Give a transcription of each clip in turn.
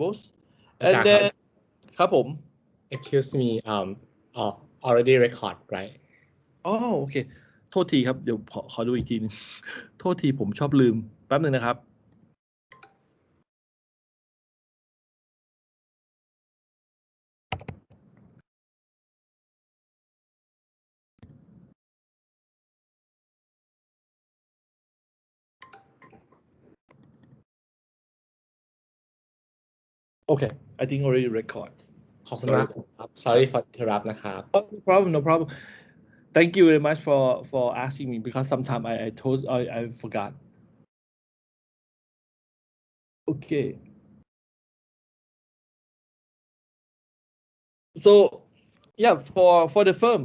levels and then ครับผม excuse me already record right อ๋อโอเคโทษทีครับเดี๋ยวขอดูอีกทีนึง โทษทีผมชอบลืมแป๊บนึงนะครับ Okay I think already record ขอบคุณมากครับ sorry for interrupt นะครับ no problem no problem thank you very much for asking me because sometimes I forgot okay so yeah for the firm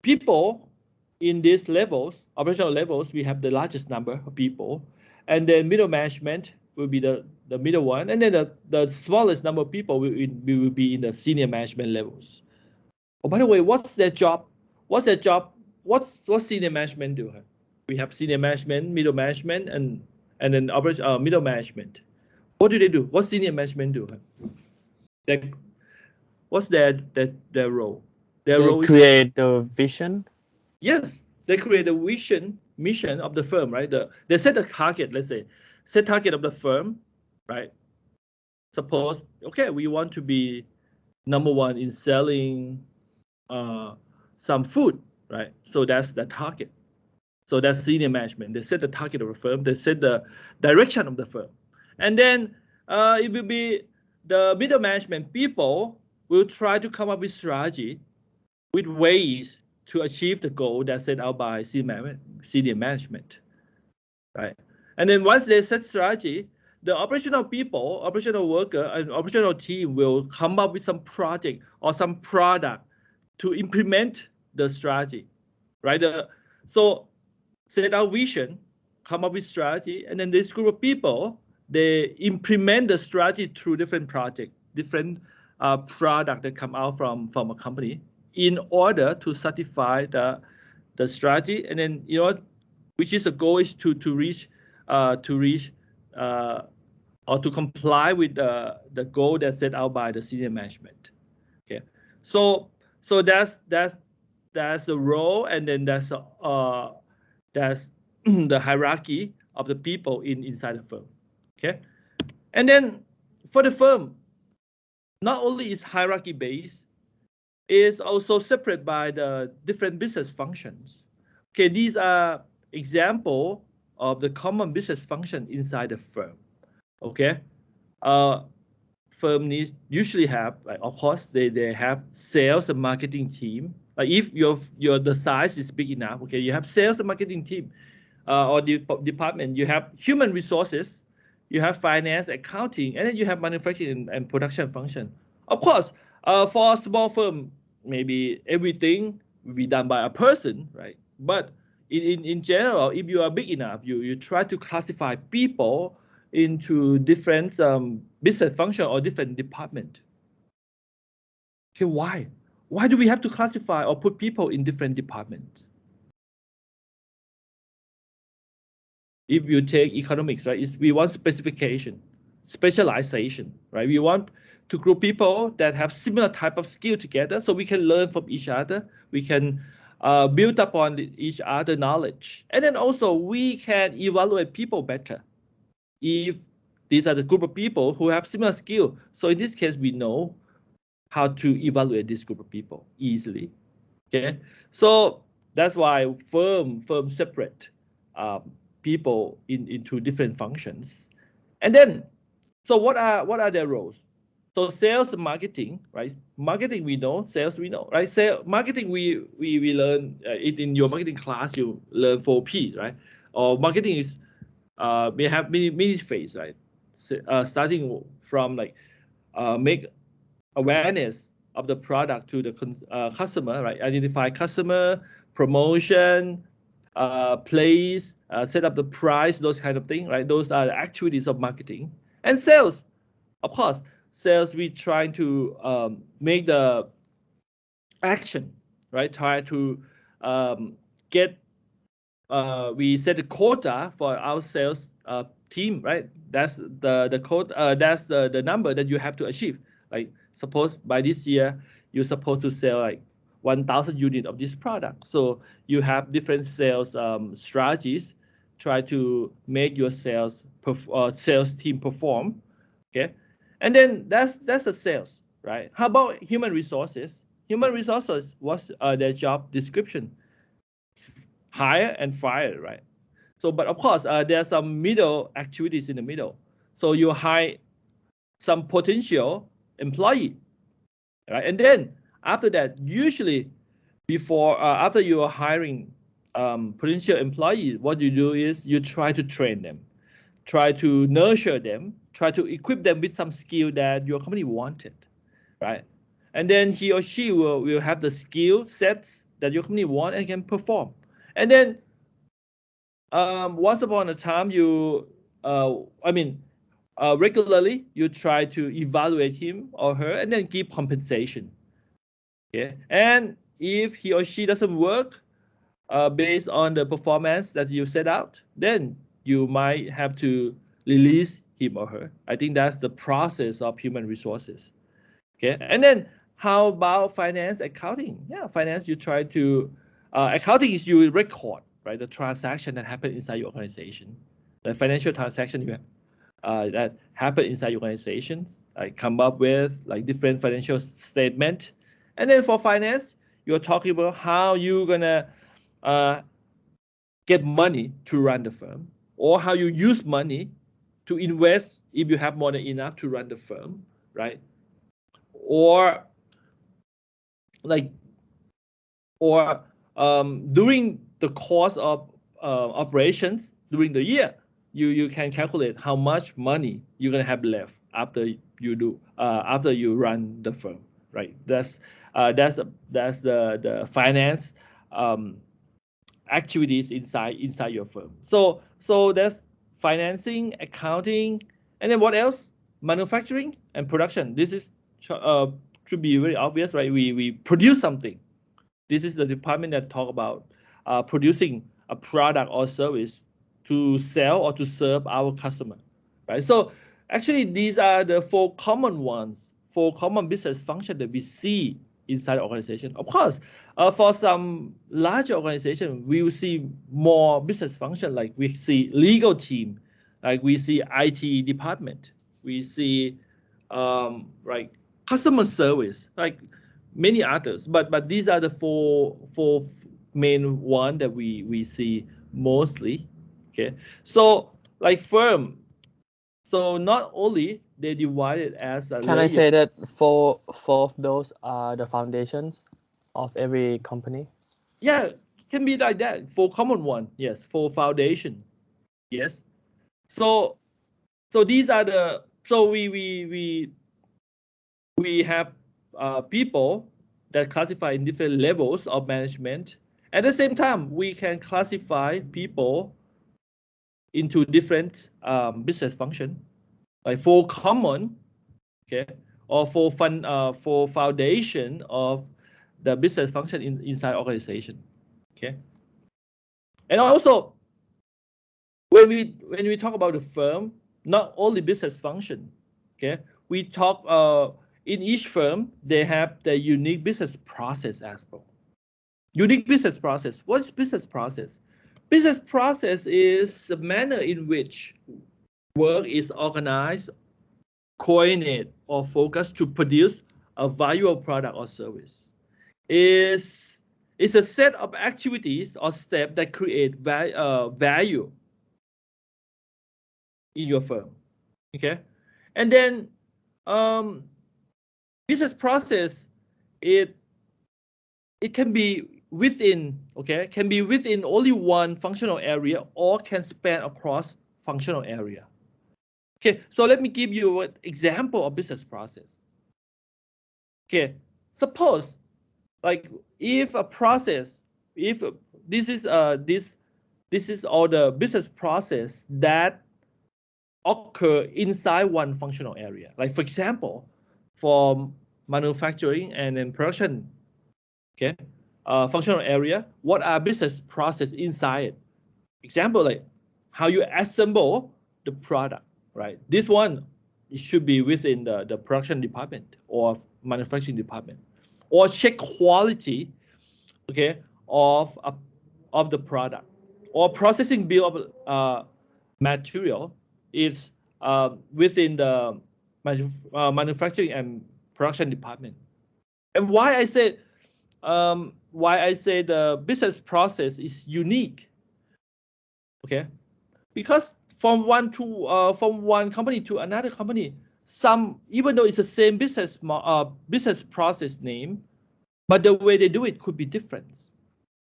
people in these levels operational levels we have the largest number of people and then middle management will be the middle one and then the smallest number of people will be in the senior management levels. Oh, by the way, what's their job? What's their job? What senior management do? We have senior management, middle management, and then middle management. What do they do? What senior management do? What's their role? Their role create the vision. Yes, they create a vision, mission of the firm, right? They set a target. Let's say, set target of the firm, right? Suppose, okay, we want to be number one in selling some food, right? So that's the target. So that's senior management. They set the target of the firm. They set the direction of the firm. And then it will be the middle management people will try to come up with strategy, with ways to achieve the goal that's set out by senior management, right? And then once they set strategy, the operational people, operational worker, and operational team will come up with some project or some product to implement the strategy, right? So set out vision, come up with strategy, and then this group of people, they implement the strategy through different projects, different product that come out from a company in order to satisfy the strategy, and then which is the goal is to reach or to comply with the goal that's set out by the senior management. Okay, so that's the role, and then that's the hierarchy of the people inside the firm. Okay, and then for the firm, not only is hierarchy based, is also separate by the different business functions. Okay, these are example of the common business function inside the firm. Okay, firm needs usually have, like, of course they have sales and marketing team. Like if the size is big enough, okay, you have sales and marketing team or the department. You have human resources, you have finance, accounting, and then you have manufacturing and production function. Of course, for a small firm, maybe everything will be done by a person, right? But in general, if you are big enough, you try to classify people into different business function or different department. Okay, why? Why do we have to classify or put people in different departments? If you take economics, right, we want specialization, right? We want to group people that have similar type of skill together so we can learn from each other. We can build upon each other knowledge. And then also we can evaluate people better if these are the group of people who have similar skill. So in this case, we know how to evaluate this group of people easily. Okay, so that's why firm separate people into different functions. And then, so what are their roles? So sales and marketing, right? Marketing we know, sales we know, right? Marketing we learn in your marketing class, you learn 4P, right? Or marketing is we have many phase, right? Starting from like make awareness of the product to the customer, right? Identify customer, promotion, place, set up the price, those kind of things, right? Those are the activities of marketing. And sales, of course, sales we try to make the action, right? Try to get we set a quota for our sales team, right? That's the code. That's the number that you have to achieve. Like suppose by this year you're supposed to sell like 1,000 units of this product. So you have different sales strategies, try to make your sales team perform. Okay, and then that's a sales, right? How about human resources? Human resources, what's their job description? Hire and fire, right? So, but of course, there are some middle activities in the middle. So you hire some potential employee, right? And then after that, usually before after you are hiring potential employee, what you do is you try to train them, try to nurture them, try to equip them with some skill that your company wanted, right? And then he or she will have the skill sets that your company want and can perform. And then once upon a time, regularly you try to evaluate him or her and then give compensation. Okay, and if he or she doesn't work based on the performance that you set out, then you might have to release him or her. I think that's the process of human resources. Okay, and then how about finance, accounting? Yeah, finance, you try to, accounting is you record, right, the transaction that happened inside your organization, the financial transaction you have, that happen inside your organizations, like come up with like different financial statement. And then for finance, you're talking about how you're gonna get money to run the firm, or how you use money to invest if you have more than enough to run the firm, right? Or like, or during the course of operations during the year, you can calculate how much money you're gonna have left after you run the firm, right? That's the finance activities inside your firm. So there's financing, accounting, and then what else? Manufacturing and production. This is to be very obvious, right? We produce something. This is the department that talk about producing a product or service to sell or to serve our customer, right? So actually, these are the four common ones, four common business functions that we see inside the organization. Of course, for some larger organization, we will see more business function, like we see legal team, like we see IT department, we see like customer service, like many others. But these are the four main one that we see mostly. Okay, so like firm. So not only they divide it as a Can I say that four of those are the foundations of every company? Yeah, can be like that. For common one, yes. For foundation, yes. So these are the, so we have people that classify in different levels of management. At the same time, we can classify people into different business function, like for common, okay, or for foundation of the business function inside organization, okay. And also, when we talk about the firm, not only business function, okay, we talk in each firm they have their unique business process as well. Unique business process. What is business process? Business process is the manner in which work is organized, coordinated, or focused to produce a valuable product or service. Is a set of activities or steps that create value in your firm. Okay, and then business process, it can be within, okay, can be within only one functional area or can span across functional area. Okay, so let me give you an example of business process. Okay, suppose like if a process, if this is all the business process that occur inside one functional area. Like for example, for manufacturing and then production, okay, functional area, what are business process inside it? Example, like how you assemble the product, right? This one, it should be within the production department or manufacturing department, or check quality, okay, of the product, or processing bill of material is within the manufacturing and production department. And why I say the business process is unique, okay? Because from one company to another company, even though it's the same business process name, but the way they do it could be different.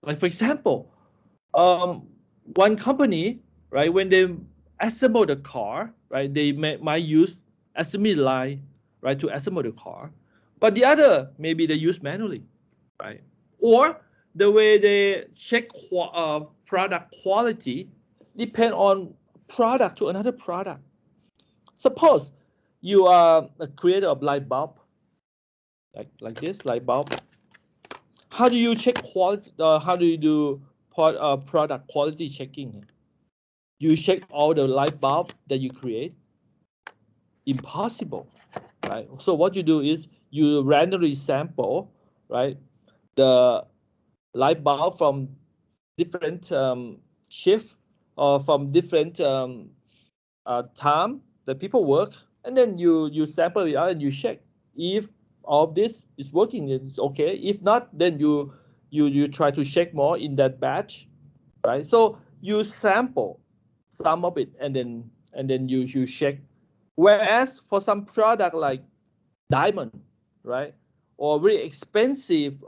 Like for example, one company, right, when they assemble the car, right, they might use assembly line, right, to assemble the car, but the other maybe they use manually, right? Or the way they check product quality depend on product to another product. Suppose you are a creator of light bulb, like this light bulb. How do you check quality? How do you do product quality checking? You check all the light bulb that you create? Impossible, right? So what you do is you randomly sample, right, the light bulb from different shift or from different time that people work, and then you sample it out and you check if all of this is working, it's okay. If not, then you try to check more in that batch, right? So you sample some of it and then you check. Whereas for some product like diamond, right, or very expensive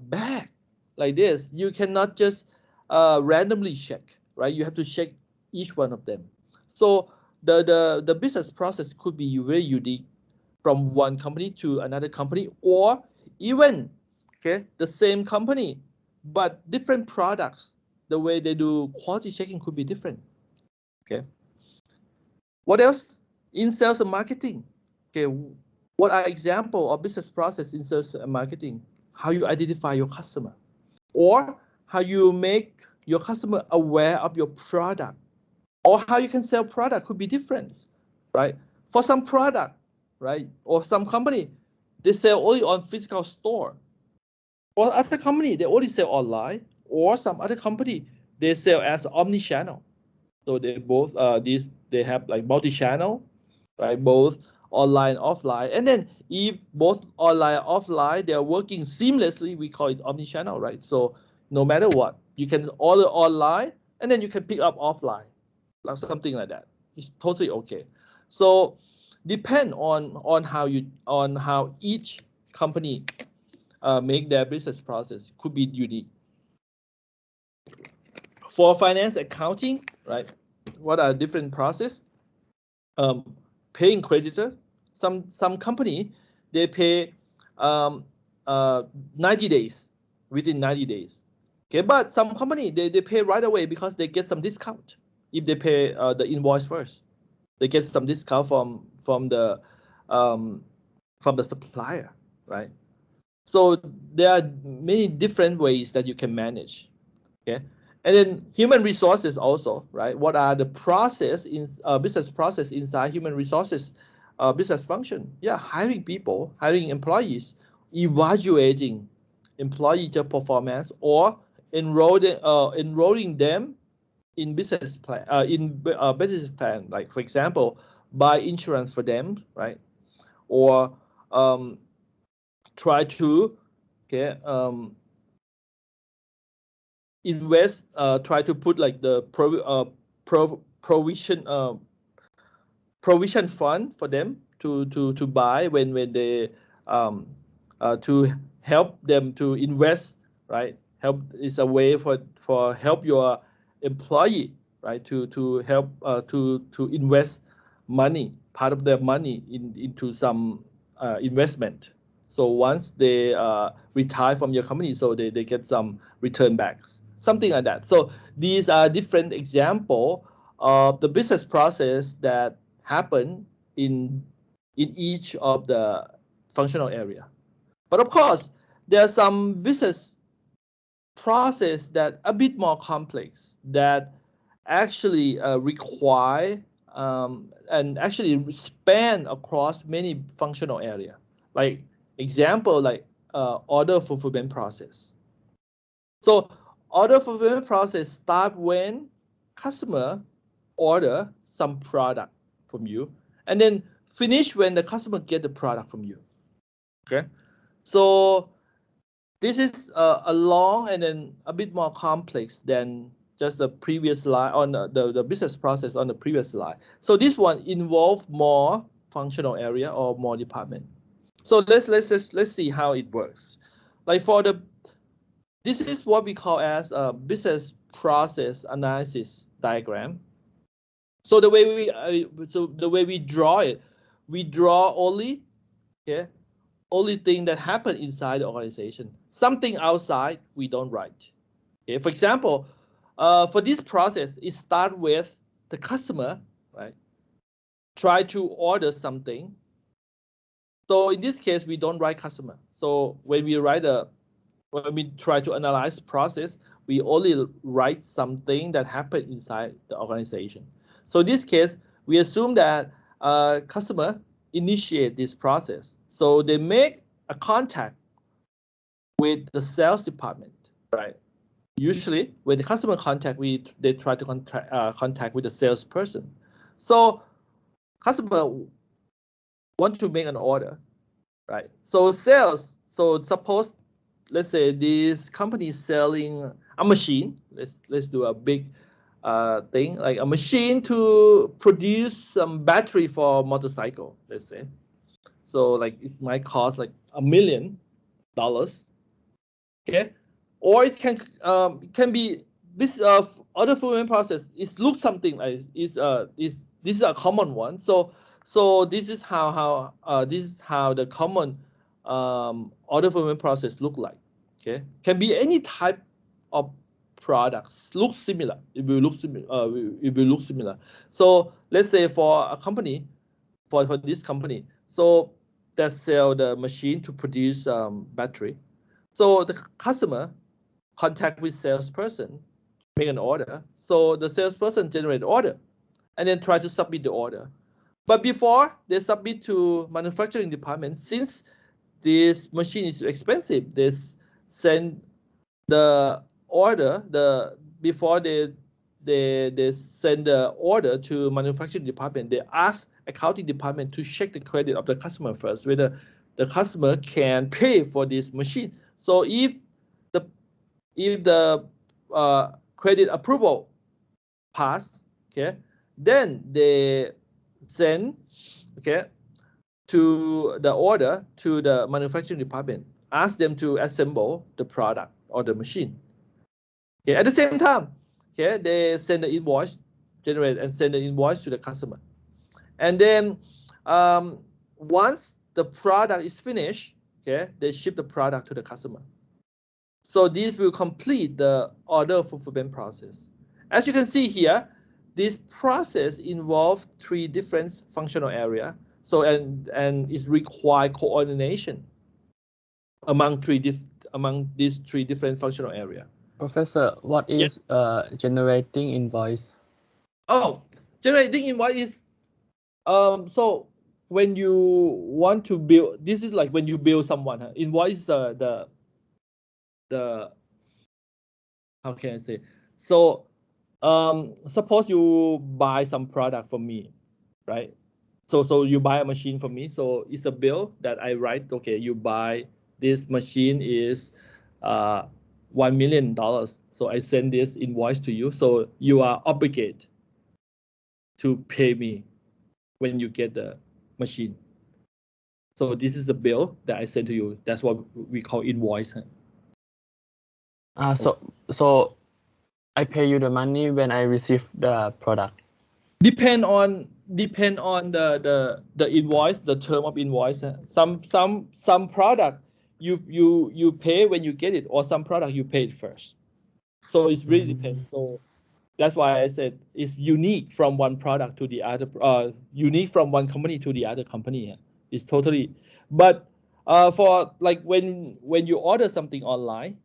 bag like this, you cannot just randomly check, right? You have to check each one of them. So the business process could be very unique from one company to another company, or even, okay, the same company but different products. The way they do quality checking could be different. Okay. What else? In sales and marketing. Okay. What are examples of business process in sales and marketing? How you identify your customer, or how you make your customer aware of your product, or how you can sell product could be different, right? For some product, right, or some company, they sell only on physical store. For other company, they only sell online, or some other company, they sell as omni-channel. So they both they have like multi-channel, right? Both online, offline, and then if both online, offline, they are working seamlessly, we call it omni-channel, right? So no matter what, you can order online and then you can pick up offline, like something like that. It's totally okay. So depend on how each company make their business process could be unique. For finance accounting, right? What are different process? Paying creditor. Some company they pay 90 days, within 90 days. Okay, but some company they pay right away because they get some discount if they pay the invoice first. They get some discount from the supplier, right? So there are many different ways that you can manage. Okay, and then human resources also, right? What are the process in business process inside human resources business function? Yeah, hiring people, hiring employees, evaluating employee job performance, or enrolling them in business plan, business plan. Like for example, buy insurance for them, right? Or try to invest, try to put like the provision fund for them to buy when they to help them to invest, right? Help is a way for help your employee, right, to help to invest money, part of their money into some investment. So once they retire from your company, so they get some return backs, something like that. So these are different examples of the business process that happen in each of the functional area. But of course, there are some business process that a bit more complex that actually require and actually span across many functional area. Like example, like order fulfillment process. So order fulfillment process start when customer order some product from you, and then finish when the customer get the product from you. Okay, so this is a long and then a bit more complex than just the previous slide on the business process on the previous slide. So this one involve more functional area or more department. So let's see how it works. Like for this is what we call as a business process analysis diagram. So the way we draw it, we draw only thing that happen inside the organization. Something outside we don't write. Okay, for example, for this process, it starts with the customer, right? Try to order something. So in this case, we don't write customer. So when we try to analyze the process, we only write something that happened inside the organization. So in this case, we assume that customer initiate this process. So they make a contact with the sales department, right? Usually, when the customer contact, they try to contact with the salesperson. So customer want to make an order, right? So sales. So suppose, let's say this company is selling a machine. Let's do a big thing, like a machine to produce some battery for motorcycle, let's say. So like it might cost like $1 million, okay? Or it can be this order fulfillment process. It looks something like this is a common one. So this is how the common order fulfillment process look like. Okay, can be any type of products look similar. It will look similar. It will look similar. So let's say for a company, for this company, so that sell the machine to produce battery. So the customer contact with salesperson, make an order. So the salesperson generate order, and then try to submit the order. But before they submit to manufacturing department, since this machine is expensive, they send the order before they send the order to manufacturing department. They ask accounting department to check the credit of the customer first, whether the customer can pay for this machine. So if the credit approval pass, okay, then they send, okay, to the order to the manufacturing department, ask them to assemble the product or the machine. Okay, at the same time, okay, they send the invoice, generate and send the invoice to the customer. And then once the product is finished, okay, they ship the product to the customer. So this will complete the order fulfillment process. As you can see here, this process involves 3 different functional areas. So and is require coordination among these 3 different functional areas. Professor, what is generating invoice? Oh, generating invoice is so when you want to build, this is like when you build someone. Invoice is the how can I say? So suppose you buy some product from me, right? So you buy a machine from me. So it's a bill that I write. Okay, you buy this machine is $1 million. So I send this invoice to you. So you are obligated to pay me when you get the machine. So this is the bill that I send to you. That's what we call invoice. So I pay you the money when I receive the product. Depend on the invoice, the term of invoice. Some product you pay when you get it, or some product you pay it first. So it's really depends. So that's why I said it's unique from one product to the other, unique from one company to the other company. It's totally, but for like when you order something online,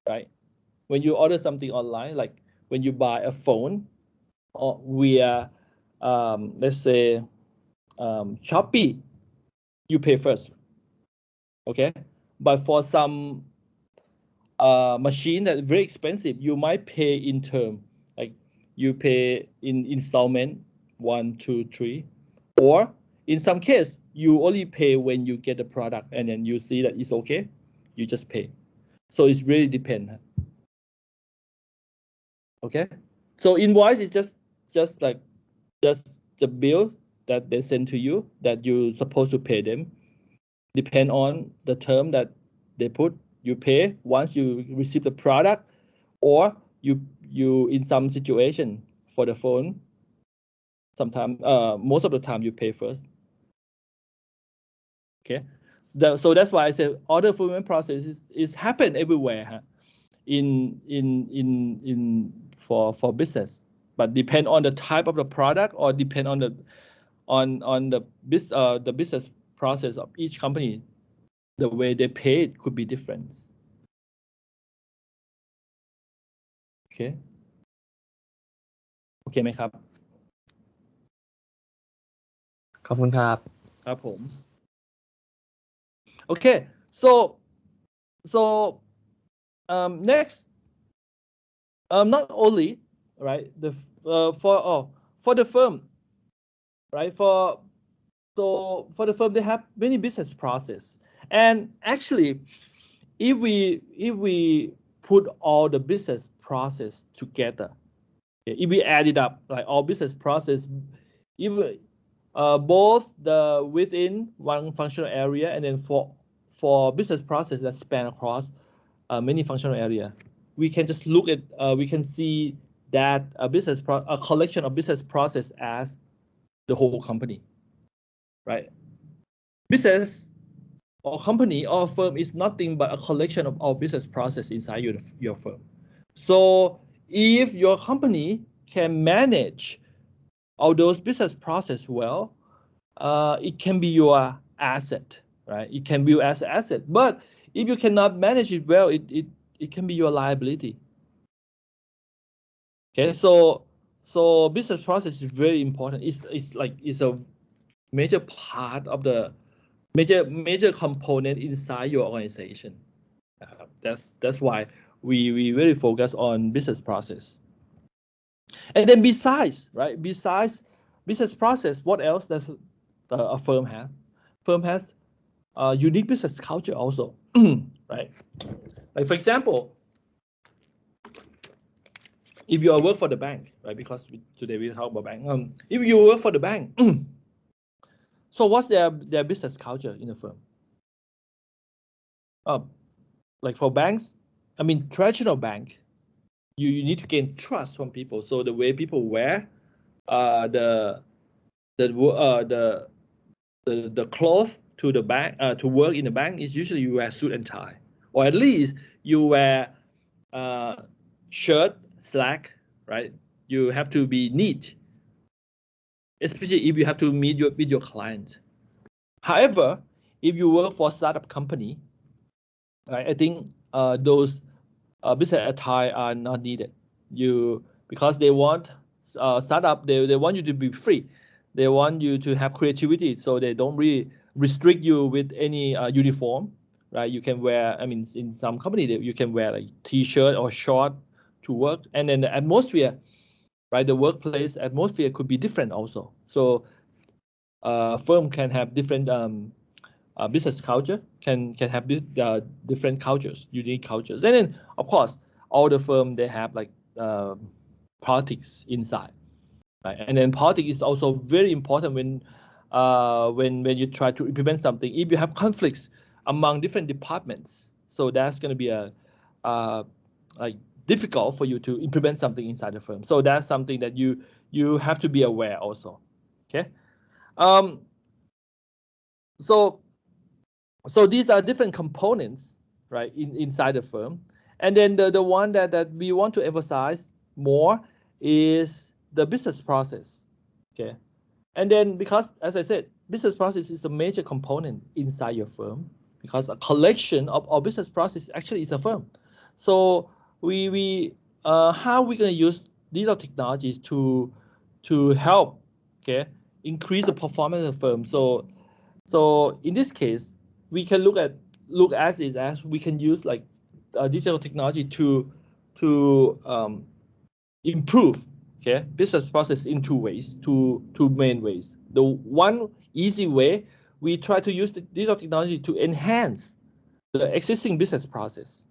right? When you order something online, like when you buy a phone or via let's say Shopee, you pay first, okay? But for some machine that's very expensive, you might pay in term, like you pay in installment 1, 2, 3, or in some case you only pay when you get the product and then you see that it's okay, you just pay. So it's really depend. Okay, so invoice is just the bill that they send to you that you're supposed to pay them. Depend on the term that they put, you pay once you receive the product, or you in some situation for the phone, sometimes most of the time you pay first. Okay, so that's why I say order fulfillment process is happen everywhere, huh? For business, but depend on the type of the product or depend on the business process of each company. The way they pay it could be different. Okay. โอเคไหมครับ ขอบคุณครับ ครับผม Okay, so next, not only right the for the firm, right, for the firm they have many business process, and actually if we put all the business process together, if we add it up, like all business process, if both the within one functional area and then for business process that span across many functional area, we can just look at we can see that a collection of business process as the whole company, right? Business or company or firm is nothing but a collection of all business process inside your firm. So if your company can manage all those business process well, it can be your asset, right? It can be your asset. But if you cannot manage it well, it can be your liability. Okay, so business process is very important. It's a major part of the major component inside your organization. That's why we really focus on business process. And then besides business process, what else does a firm have? Firm has unique business culture also, right? Like for example, if you work for the bank, right? Because today we talk about bank. If you work for the bank, so what's their business culture in the firm? Like for banks, I mean traditional bank, you need to gain trust from people. So the way people wear the clothes to the bank to work in the bank is usually you wear suit and tie, or at least you wear shirt, slack, right? You have to be neat, especially if you have to meet with your clients. However, if you work for a startup company, right, I think those business attire are not needed. Because they want startup, they want you to be free. They want you to have creativity, so they don't really restrict you with any uniform, right? You can wear, I mean, in some company you can wear like t-shirt or short to work, and then the atmosphere, right? The workplace atmosphere could be different also. So firm can have different business culture, can have different cultures, unique cultures, and then of course all the firm they have like politics inside, right? And then politics is also very important when you try to implement something. If you have conflicts among different departments, so that's going to be like difficult for you to implement something inside the firm. So that's something that you have to be aware also. Okay. So these are different components, right, inside the firm. And then the one that we want to emphasize more is the business process. Okay. And then because, as I said, business process is a major component inside your firm, because a collection of our business process actually is a firm. So how are we going to use digital technologies to help okay, increase the performance of the firm. So in this case, we can look at it as we can use like digital technology to improve, okay, business process in two ways, two main ways. The one easy way, we try to use the digital technology to enhance the existing business process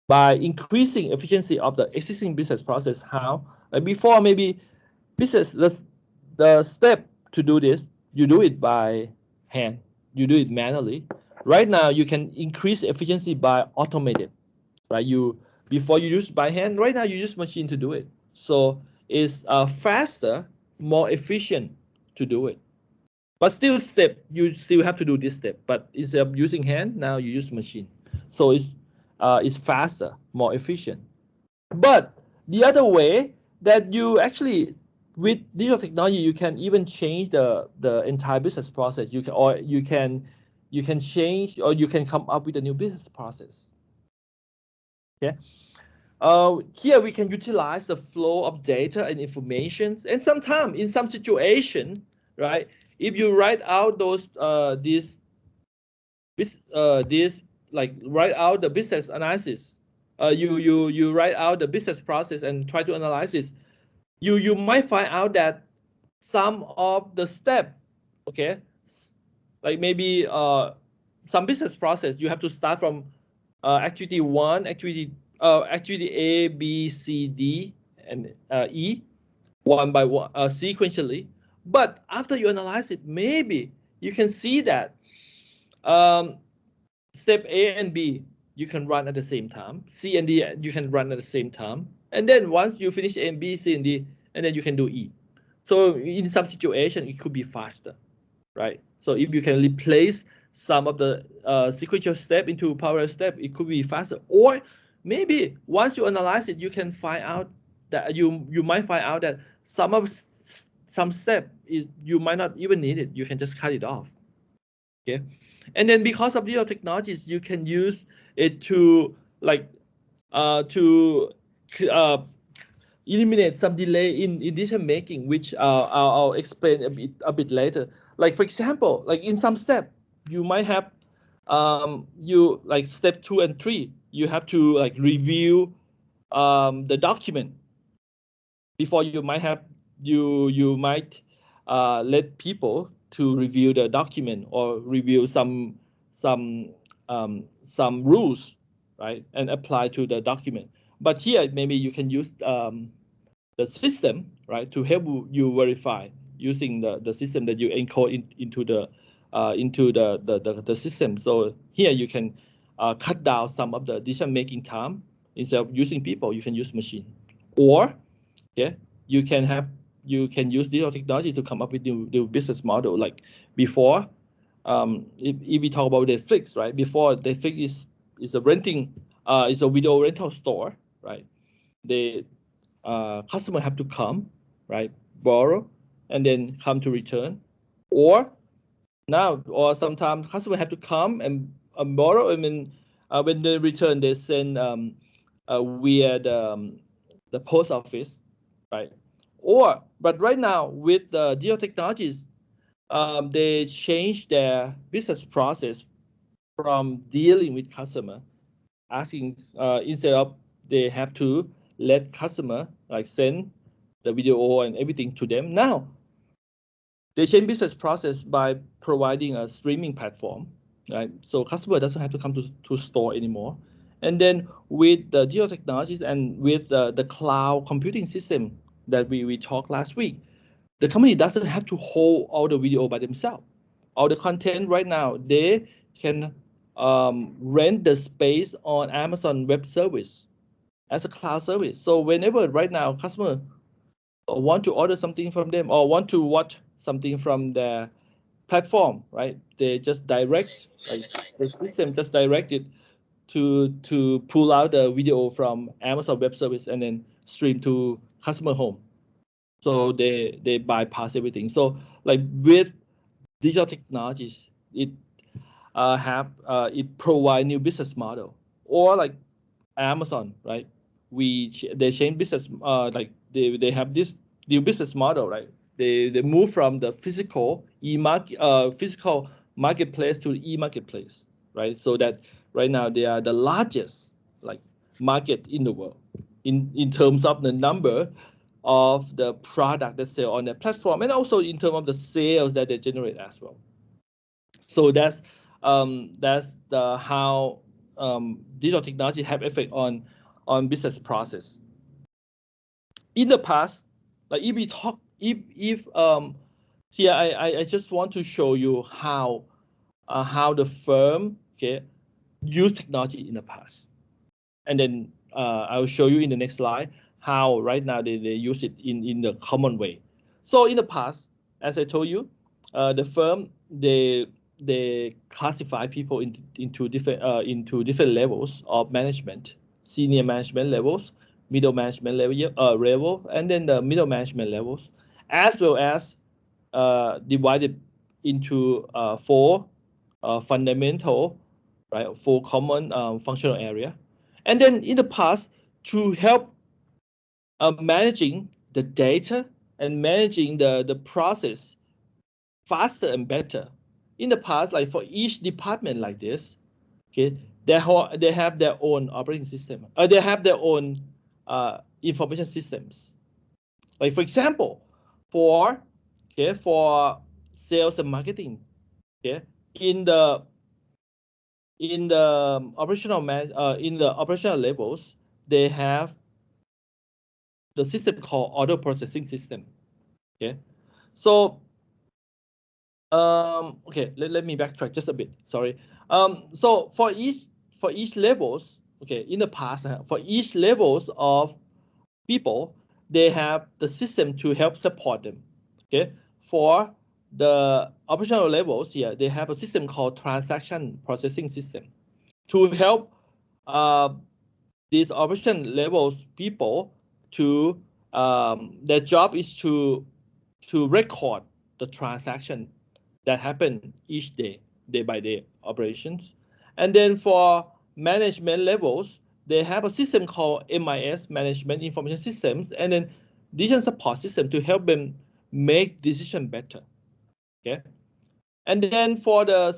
by increasing efficiency of the existing business process. How? Before, maybe business, the step to do this, you do it by hand, you do it manually. Right now, you can increase efficiency by automated, right? Before you use by hand, right now you use machine to do it. So it's faster, more efficient to do it. But still you still have to do this step. But instead of using hand, now you use machine. So it's faster, more efficient. But the other way that you actually, with digital technology, you can even change the entire business process. You can change, or you can come up with a new business process. Okay. Here we can utilize the flow of data and information, and sometimes in some situation, right? If you write out those like write out the business analysis, you write out the business process and try to analyze it, you might find out that some of the step, okay, like maybe some business process, you have to start from activity 1, activity A, B, C, D, and E, one by one, sequentially. But after you analyze it, maybe you can see that step A and B you can run at the same time. C and D you can run at the same time. And then once you finish A and B, C and D, and then you can do E. So in some situation, it could be faster, right? So if you can replace some of the sequential step into parallel step, it could be faster. Or maybe once you analyze it, you can find out that you might find out that some step you might not even need it. You can just cut it off. Okay, and then because of digital technologies, you can use it to like eliminate some delay in decision making, which I'll explain a bit later. Like for example, like in some step, you might have you like step 2 and 3, you have to like review the document before you might have you might let people to review the document or review some rules, right, and apply to the document. But here maybe you can use the system, right, to help you verify using the system that you encode into the system. So here you can cut down some of the decision making time. Instead of using people, you can use machine. Or you can use digital technology to come up with new business model. Like before, if we talk about Netflix, right? Before, Netflix is a video rental store, right? The customer have to come, right, borrow, and then come to return. Or sometimes customer have to come and borrow, and then when they return, they send via the post office, right? But right now with the digital technologies, they change their business process from dealing with customer, asking instead of they have to let customer like send the video and everything to them. Now they change business process by providing a streaming platform, right? So customer doesn't have to come to store anymore. And then with the digital technologies and with the cloud computing system that we talked last week, the company doesn't have to hold all the video by themselves. All the content right now, they can rent the space on Amazon Web Service as a cloud service. So whenever right now customer want to order something from them or want to watch something from their platform, right? They just direct, like the system just directed to pull out the video from Amazon Web Service and then stream to customer home. So they bypass everything. So like with digital technologies, it provide new business model. Or like Amazon, right? They change business, like they have this new business model, right? They move from the physical physical marketplace to the e-marketplace, right? So that right now they are the largest like market in the world in terms of the number of the product that sell on their platform, and also in terms of the sales that they generate as well. So that's the how digital technology have effect on business process. In the past, like if we talk, if here I just want to show you how the firm use technology in the past, and then I will show you in the next slide how right now they use it in the common way. So in the past, as I told you, the firm they classify people into different levels of management, senior management levels, middle management level, and then the middle management levels, as well as divided into four fundamental, right, four common functional area. And then in the past, to help managing the data and managing the process faster and better. In the past, like for each department like this, okay, they have their own operating system. They have their own information systems. Like for example, for sales and marketing, in the operational levels, they have the system called auto processing system. Okay, so okay, let me backtrack just a bit. Sorry. So for each levels, okay, in the past, for each levels of people, they have the system to help support them. Okay, for the operational levels here, they have a system called transaction processing system to help these operation levels people to their job is to record the transaction that happen each day by day operations. And then for management levels, they have a system called MIS, Management Information Systems, and then decision support system to help them make decision better. Okay, and then for the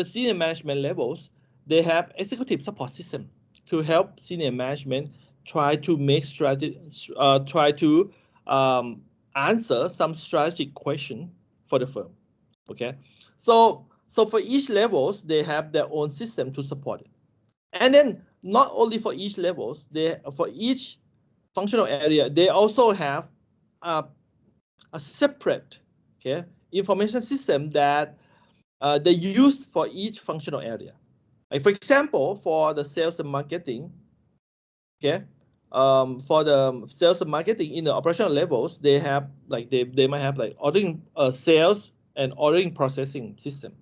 senior management levels, they have executive support system to help senior management try to make answer some strategic question for the firm. Okay, so for each levels, they have their own system to support it. And then not only for each levels, for each functional area, they also have a separate information system that they use for each functional area. Like for example, for the sales and marketing, for the sales and marketing in the operational levels, they have like they might have like ordering sales and ordering processing system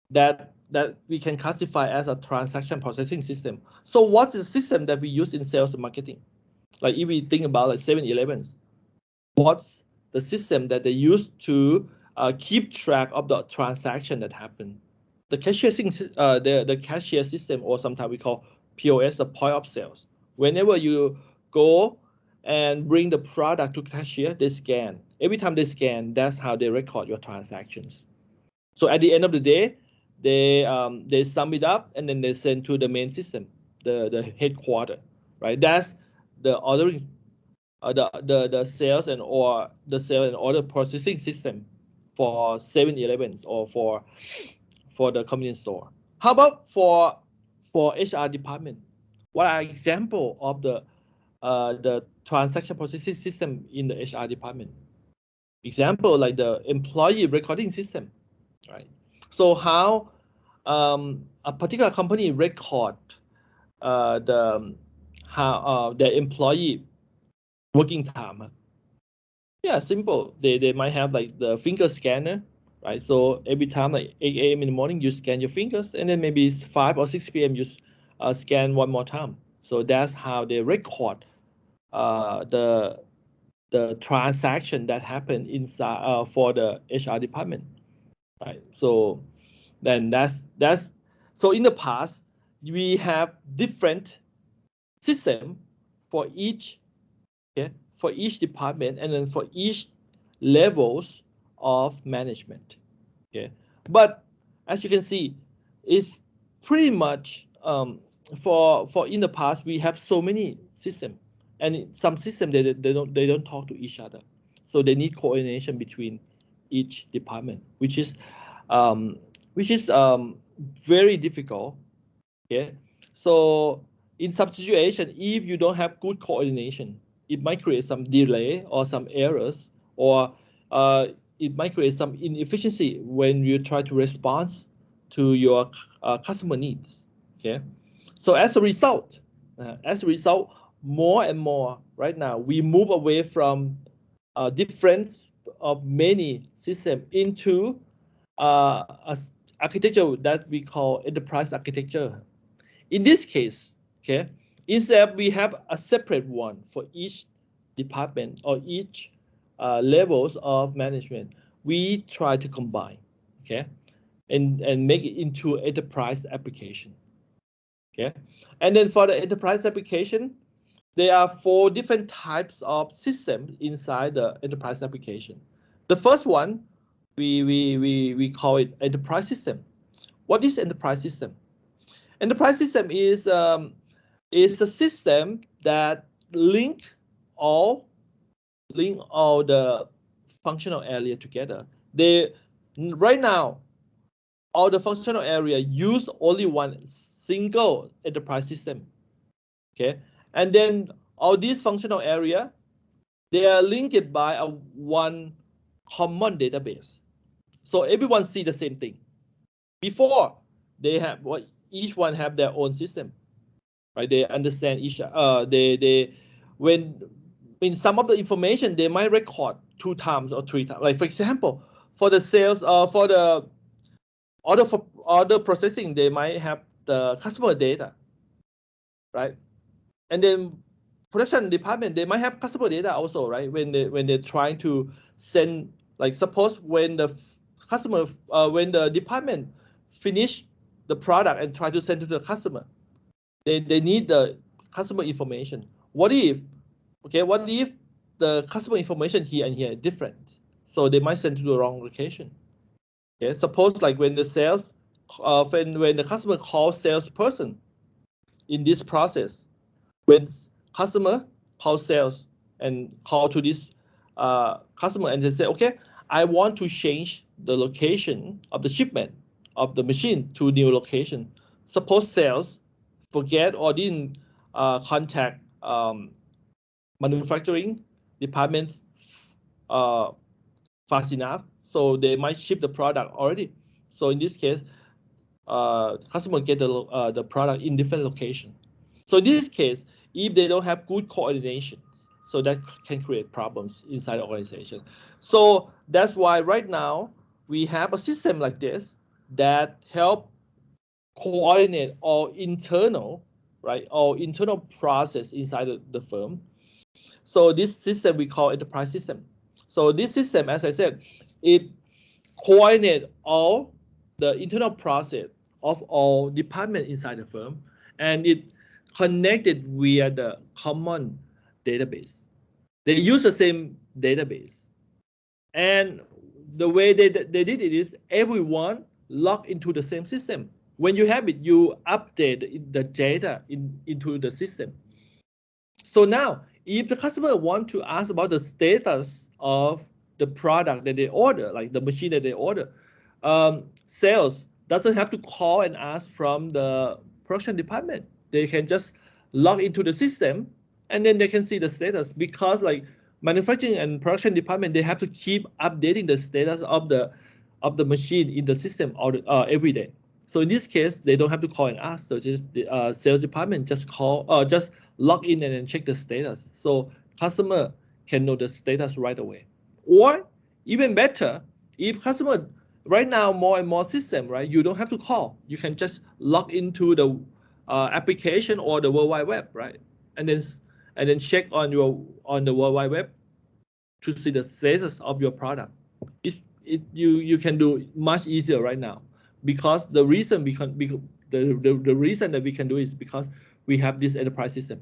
that we can classify as a transaction processing system. So what's the system that we use in sales and marketing? Like if we think about like 7-Elevens, what's the system that they use to keep track of the transaction that happened? The cashier the cashier system, or sometimes we call POS, the point of sales. Whenever you go and bring the product to cashier, they scan. Every time they scan, that's how they record your transactions. So at the end of the day, they sum it up and then they send to the main system, the headquarter, right? That's the ordering, the sales and order processing system for 7-Elevens or for the convenience store. How about for HR department? What are example of the transaction processing system in the HR department? Example like the employee recording system, right? So how a particular company record the employee working time. Yeah, simple. They might have like the finger scanner, right? So every time like 8 a.m. in the morning, you scan your fingers, and then maybe 5 or 6 p.m. you scan one more time. So that's how they record the transaction that happened inside for the HR department, right? So then that's so in the past we have different system for each department, and then for each levels of management. Okay, but as you can see, it's pretty much for in the past we have so many systems, and some systems they don't talk to each other, so they need coordination between each department, which is very difficult. Okay, so in some situation, if you don't have good coordination, it might create some delay or some errors, or it might create some inefficiency when you try to respond to your customer needs. Okay, so as a result, more and more right now we move away from difference of many systems into a architecture that we call enterprise architecture. In this case, okay, instead we have a separate one for each department or each levels of management. We try to combine, okay, and make it into enterprise application. Okay, and then for the enterprise application, there are 4 different types of systems inside the enterprise application. The first one, we call it enterprise system. What is enterprise system? Enterprise system is a system that link all the functional area together. Right now, all the functional area use only one single enterprise system. Okay, and then all these functional area, they are linked by a one common database. So everyone see the same thing. Before they have each one have their own system, right? They understand each when in some of the information they might record 2 times or 3 times. Like for example, for the sales for the order processing, they might have the customer data, right? And then production department, they might have customer data also, right? When they're trying to send, like suppose when the customer when the department finish the product and try to send to the customer, they need the customer information. What if the customer information here and here is different? So they might send to the wrong location. Okay, suppose like when the sales when the customer calls salesperson in this process, when customer calls sales and call to this customer and they say, okay, I want to change the location of the shipment of the machine to new location. Suppose sales forget or didn't contact manufacturing department fast enough, so they might ship the product already. So in this case, customer get the product in different location. So in this case, if they don't have good coordination, so that can create problems inside the organization. So that's why right now we have a system like this that help coordinate all internal, right, all internal process inside the firm. So this system we call enterprise system. So this system, as I said, it coordinate all the internal process of all departments inside the firm, and it connected via the common database. They use the same database, and the way they did it is everyone log into the same system. When you have it, you update the data into the system. So now, if the customer want to ask about the status of the product that they order, like the machine that they order, sales doesn't have to call and ask from the production department. They can just log into the system and then they can see the status, because like manufacturing and production department, they have to keep updating the status of the machine in the system every day. So in this case, they don't have to call and ask. So just the sales department just just log in and then check the status. So customer can know the status right away. Or even better, if customer right now more and more system, right, you don't have to call. You can just log into the application or the World Wide Web, right, and then check on the World Wide Web to see the status of your product. You can do much easier right now, because the reason the reason that we can do is because we have this enterprise system,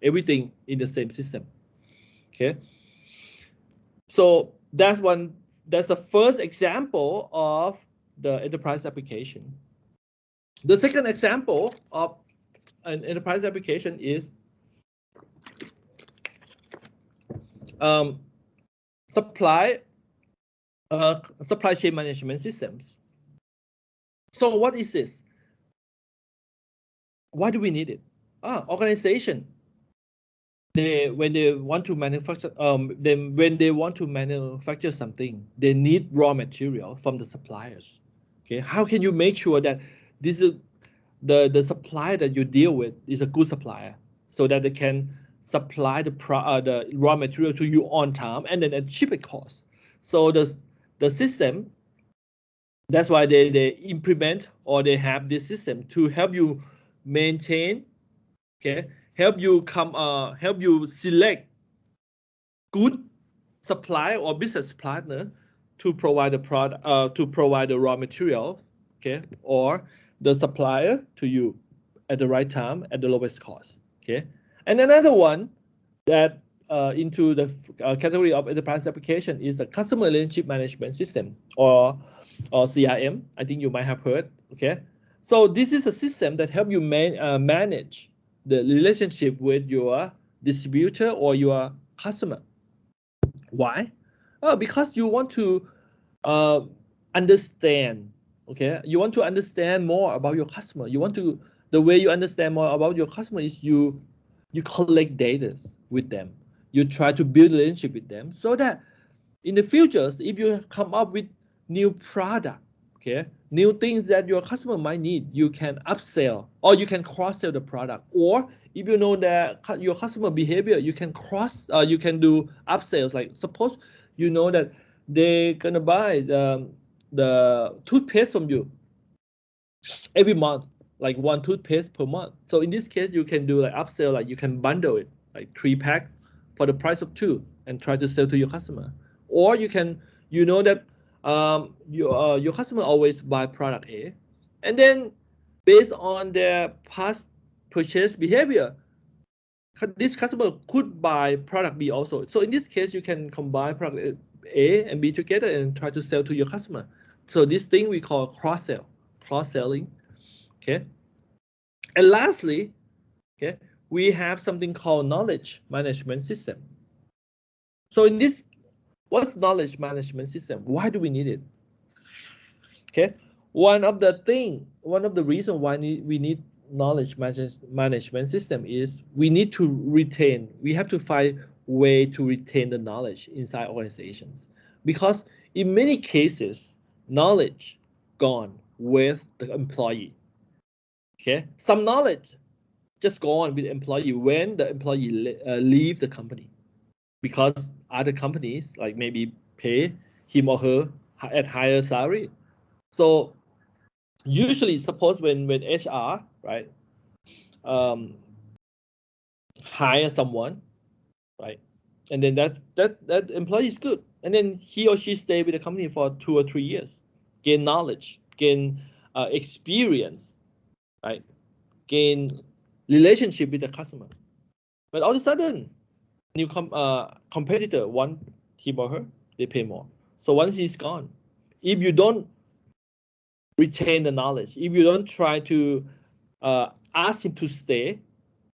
everything in the same system. Okay. So That's the first example of the enterprise application. The second example of an enterprise application is supply chain management systems. So what is this? Why do we need it? Organization. When they want to manufacture something, they need raw material from the suppliers. Okay, how can you make sure that this is the supplier that you deal with is a good supplier, so that they can supply the raw material to you on time and then at cheaper cost? So the system, that's why they implement or they have this system to help you maintain, okay, help you select good supplier or business partner to provide the product, to provide the raw material, okay, or the supplier to you at the right time at the lowest cost, okay. And another one that into the category of enterprise application is a customer relationship management system, or CRM. I think you might have heard, okay. So this is a system that help you manage the relationship with your distributor or your customer. Why? Because you want to understand, okay? You want to understand more about your customer. The way you understand more about your customer is you collect data with them. You try to build a relationship with them so that in the future, if you come up with new product, okay, new things that your customer might need, you can upsell or you can cross-sell the product. Or if you know that your customer behavior, you can you can do upsells. Like suppose you know that they're gonna buy the toothpaste from you every month, like one toothpaste per month. So in this case, you can do like upsell, like you can bundle it, like 3-pack for the price of 2 and try to sell to your customer. Or you can, you know that your customer always buy product A, and then based on their past purchase behavior, this customer could buy product B also. So in this case, you can combine product A and B together and try to sell to your customer. So this thing we call cross-selling, okay. And lastly, okay, we have something called knowledge management system. So in this, what's knowledge management system? Why do we need it? Okay, one of the reasons why we need knowledge management system is we have to find way to retain the knowledge inside organizations, because in many cases knowledge gone with the employee. Okay, some knowledge just go on with the employee when the employee leave the company, because other companies like maybe pay him or her at higher salary. So usually, suppose when HR, right, hire someone, right, and then that employee is good, and then he or she stay with the company for 2 or 3 years, gain knowledge, gain experience, right, gain relationship with the customer. But all of a sudden, new competitor want him or her, they pay more. So once he's gone, if you don't retain the knowledge, if you don't try to ask him to stay,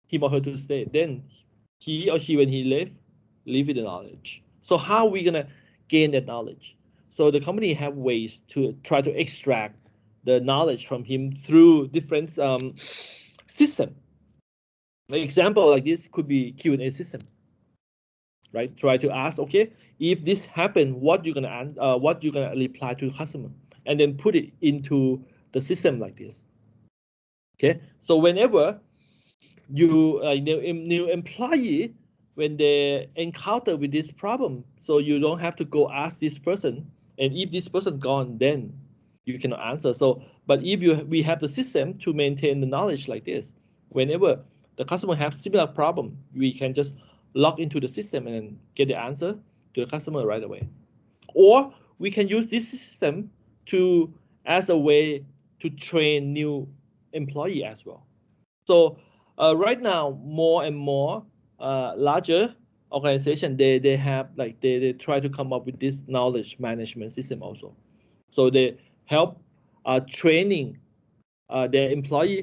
him or her to stay, then he or she, when he leave with the knowledge. So how are we gonna gain that knowledge? So the company have ways to try to extract the knowledge from him through different system. An example like this could be Q&A system, right? Try to ask, okay, if this happened, what you gonna reply to the customer, and then put it into the system like this. Okay, so whenever you new employee, when they encounter with this problem, so you don't have to go ask this person, and if this person gone, then you cannot answer. So but if we have the system to maintain the knowledge like this, whenever the customer have similar problem, we can just log into the system and get the answer to the customer right away. Or we can use this system to as a way to train new employee as well. So right now, more and more larger organization they have like they try to come up with this knowledge management system also. So they help training their employee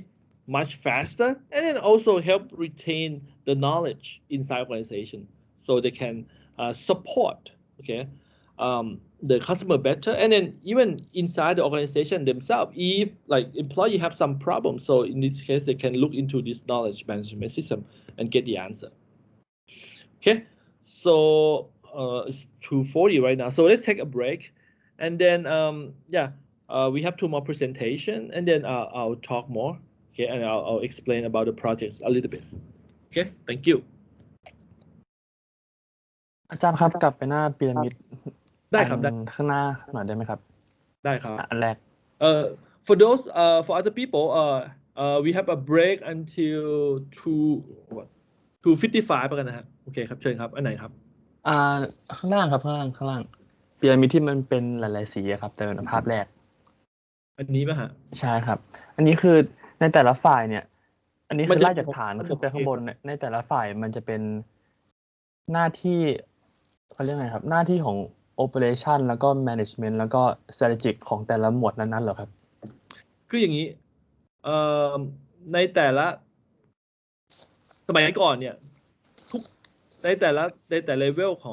much faster, and then also help retain the knowledge inside organization, so they can support the customer better, and then even inside the organization themselves, if like employee have some problems, so in this case they can look into this knowledge management system and get the answer. Okay, so it's 2:40 right now, so let's take a break, and then we have 2 more presentation, and then I'll talk more. Okay, and I'll explain about the projects a little bit. Okay, thank you. อาจารย์ครับกลับไปหน้าพีระมิด ได้ครับได้ ข้างหน้าหน่อยได้ไหมครับ ได้ครับ อันแรก for those for other people we have a break until 2:55กันนะฮะโอเคครับเชิญครับอันไหนครับข้างล่างครับข้างล่างพีระมิดที่มันเป็นหลายๆสีครับแต่เป็นภาพแรกอันนี้ป่ะฮะใช่ครับอันนี้คือในแต่ละฝ่ายเนี่ยอันนี้คือไล่จากฐานขึ้นไปข้างบนในแต่ละฝ่ายมันจะเป็นหน้าที่เขาเรียกไงครับหน้าที่ของ operation แล้วก็ management แล้วก็ strategic ของแต่ละหมวดนั้นๆเหรอครับคืออย่างนี้ในแต่ละสมัยก่อนเนี่ยทุกในแต่ละเลเวลข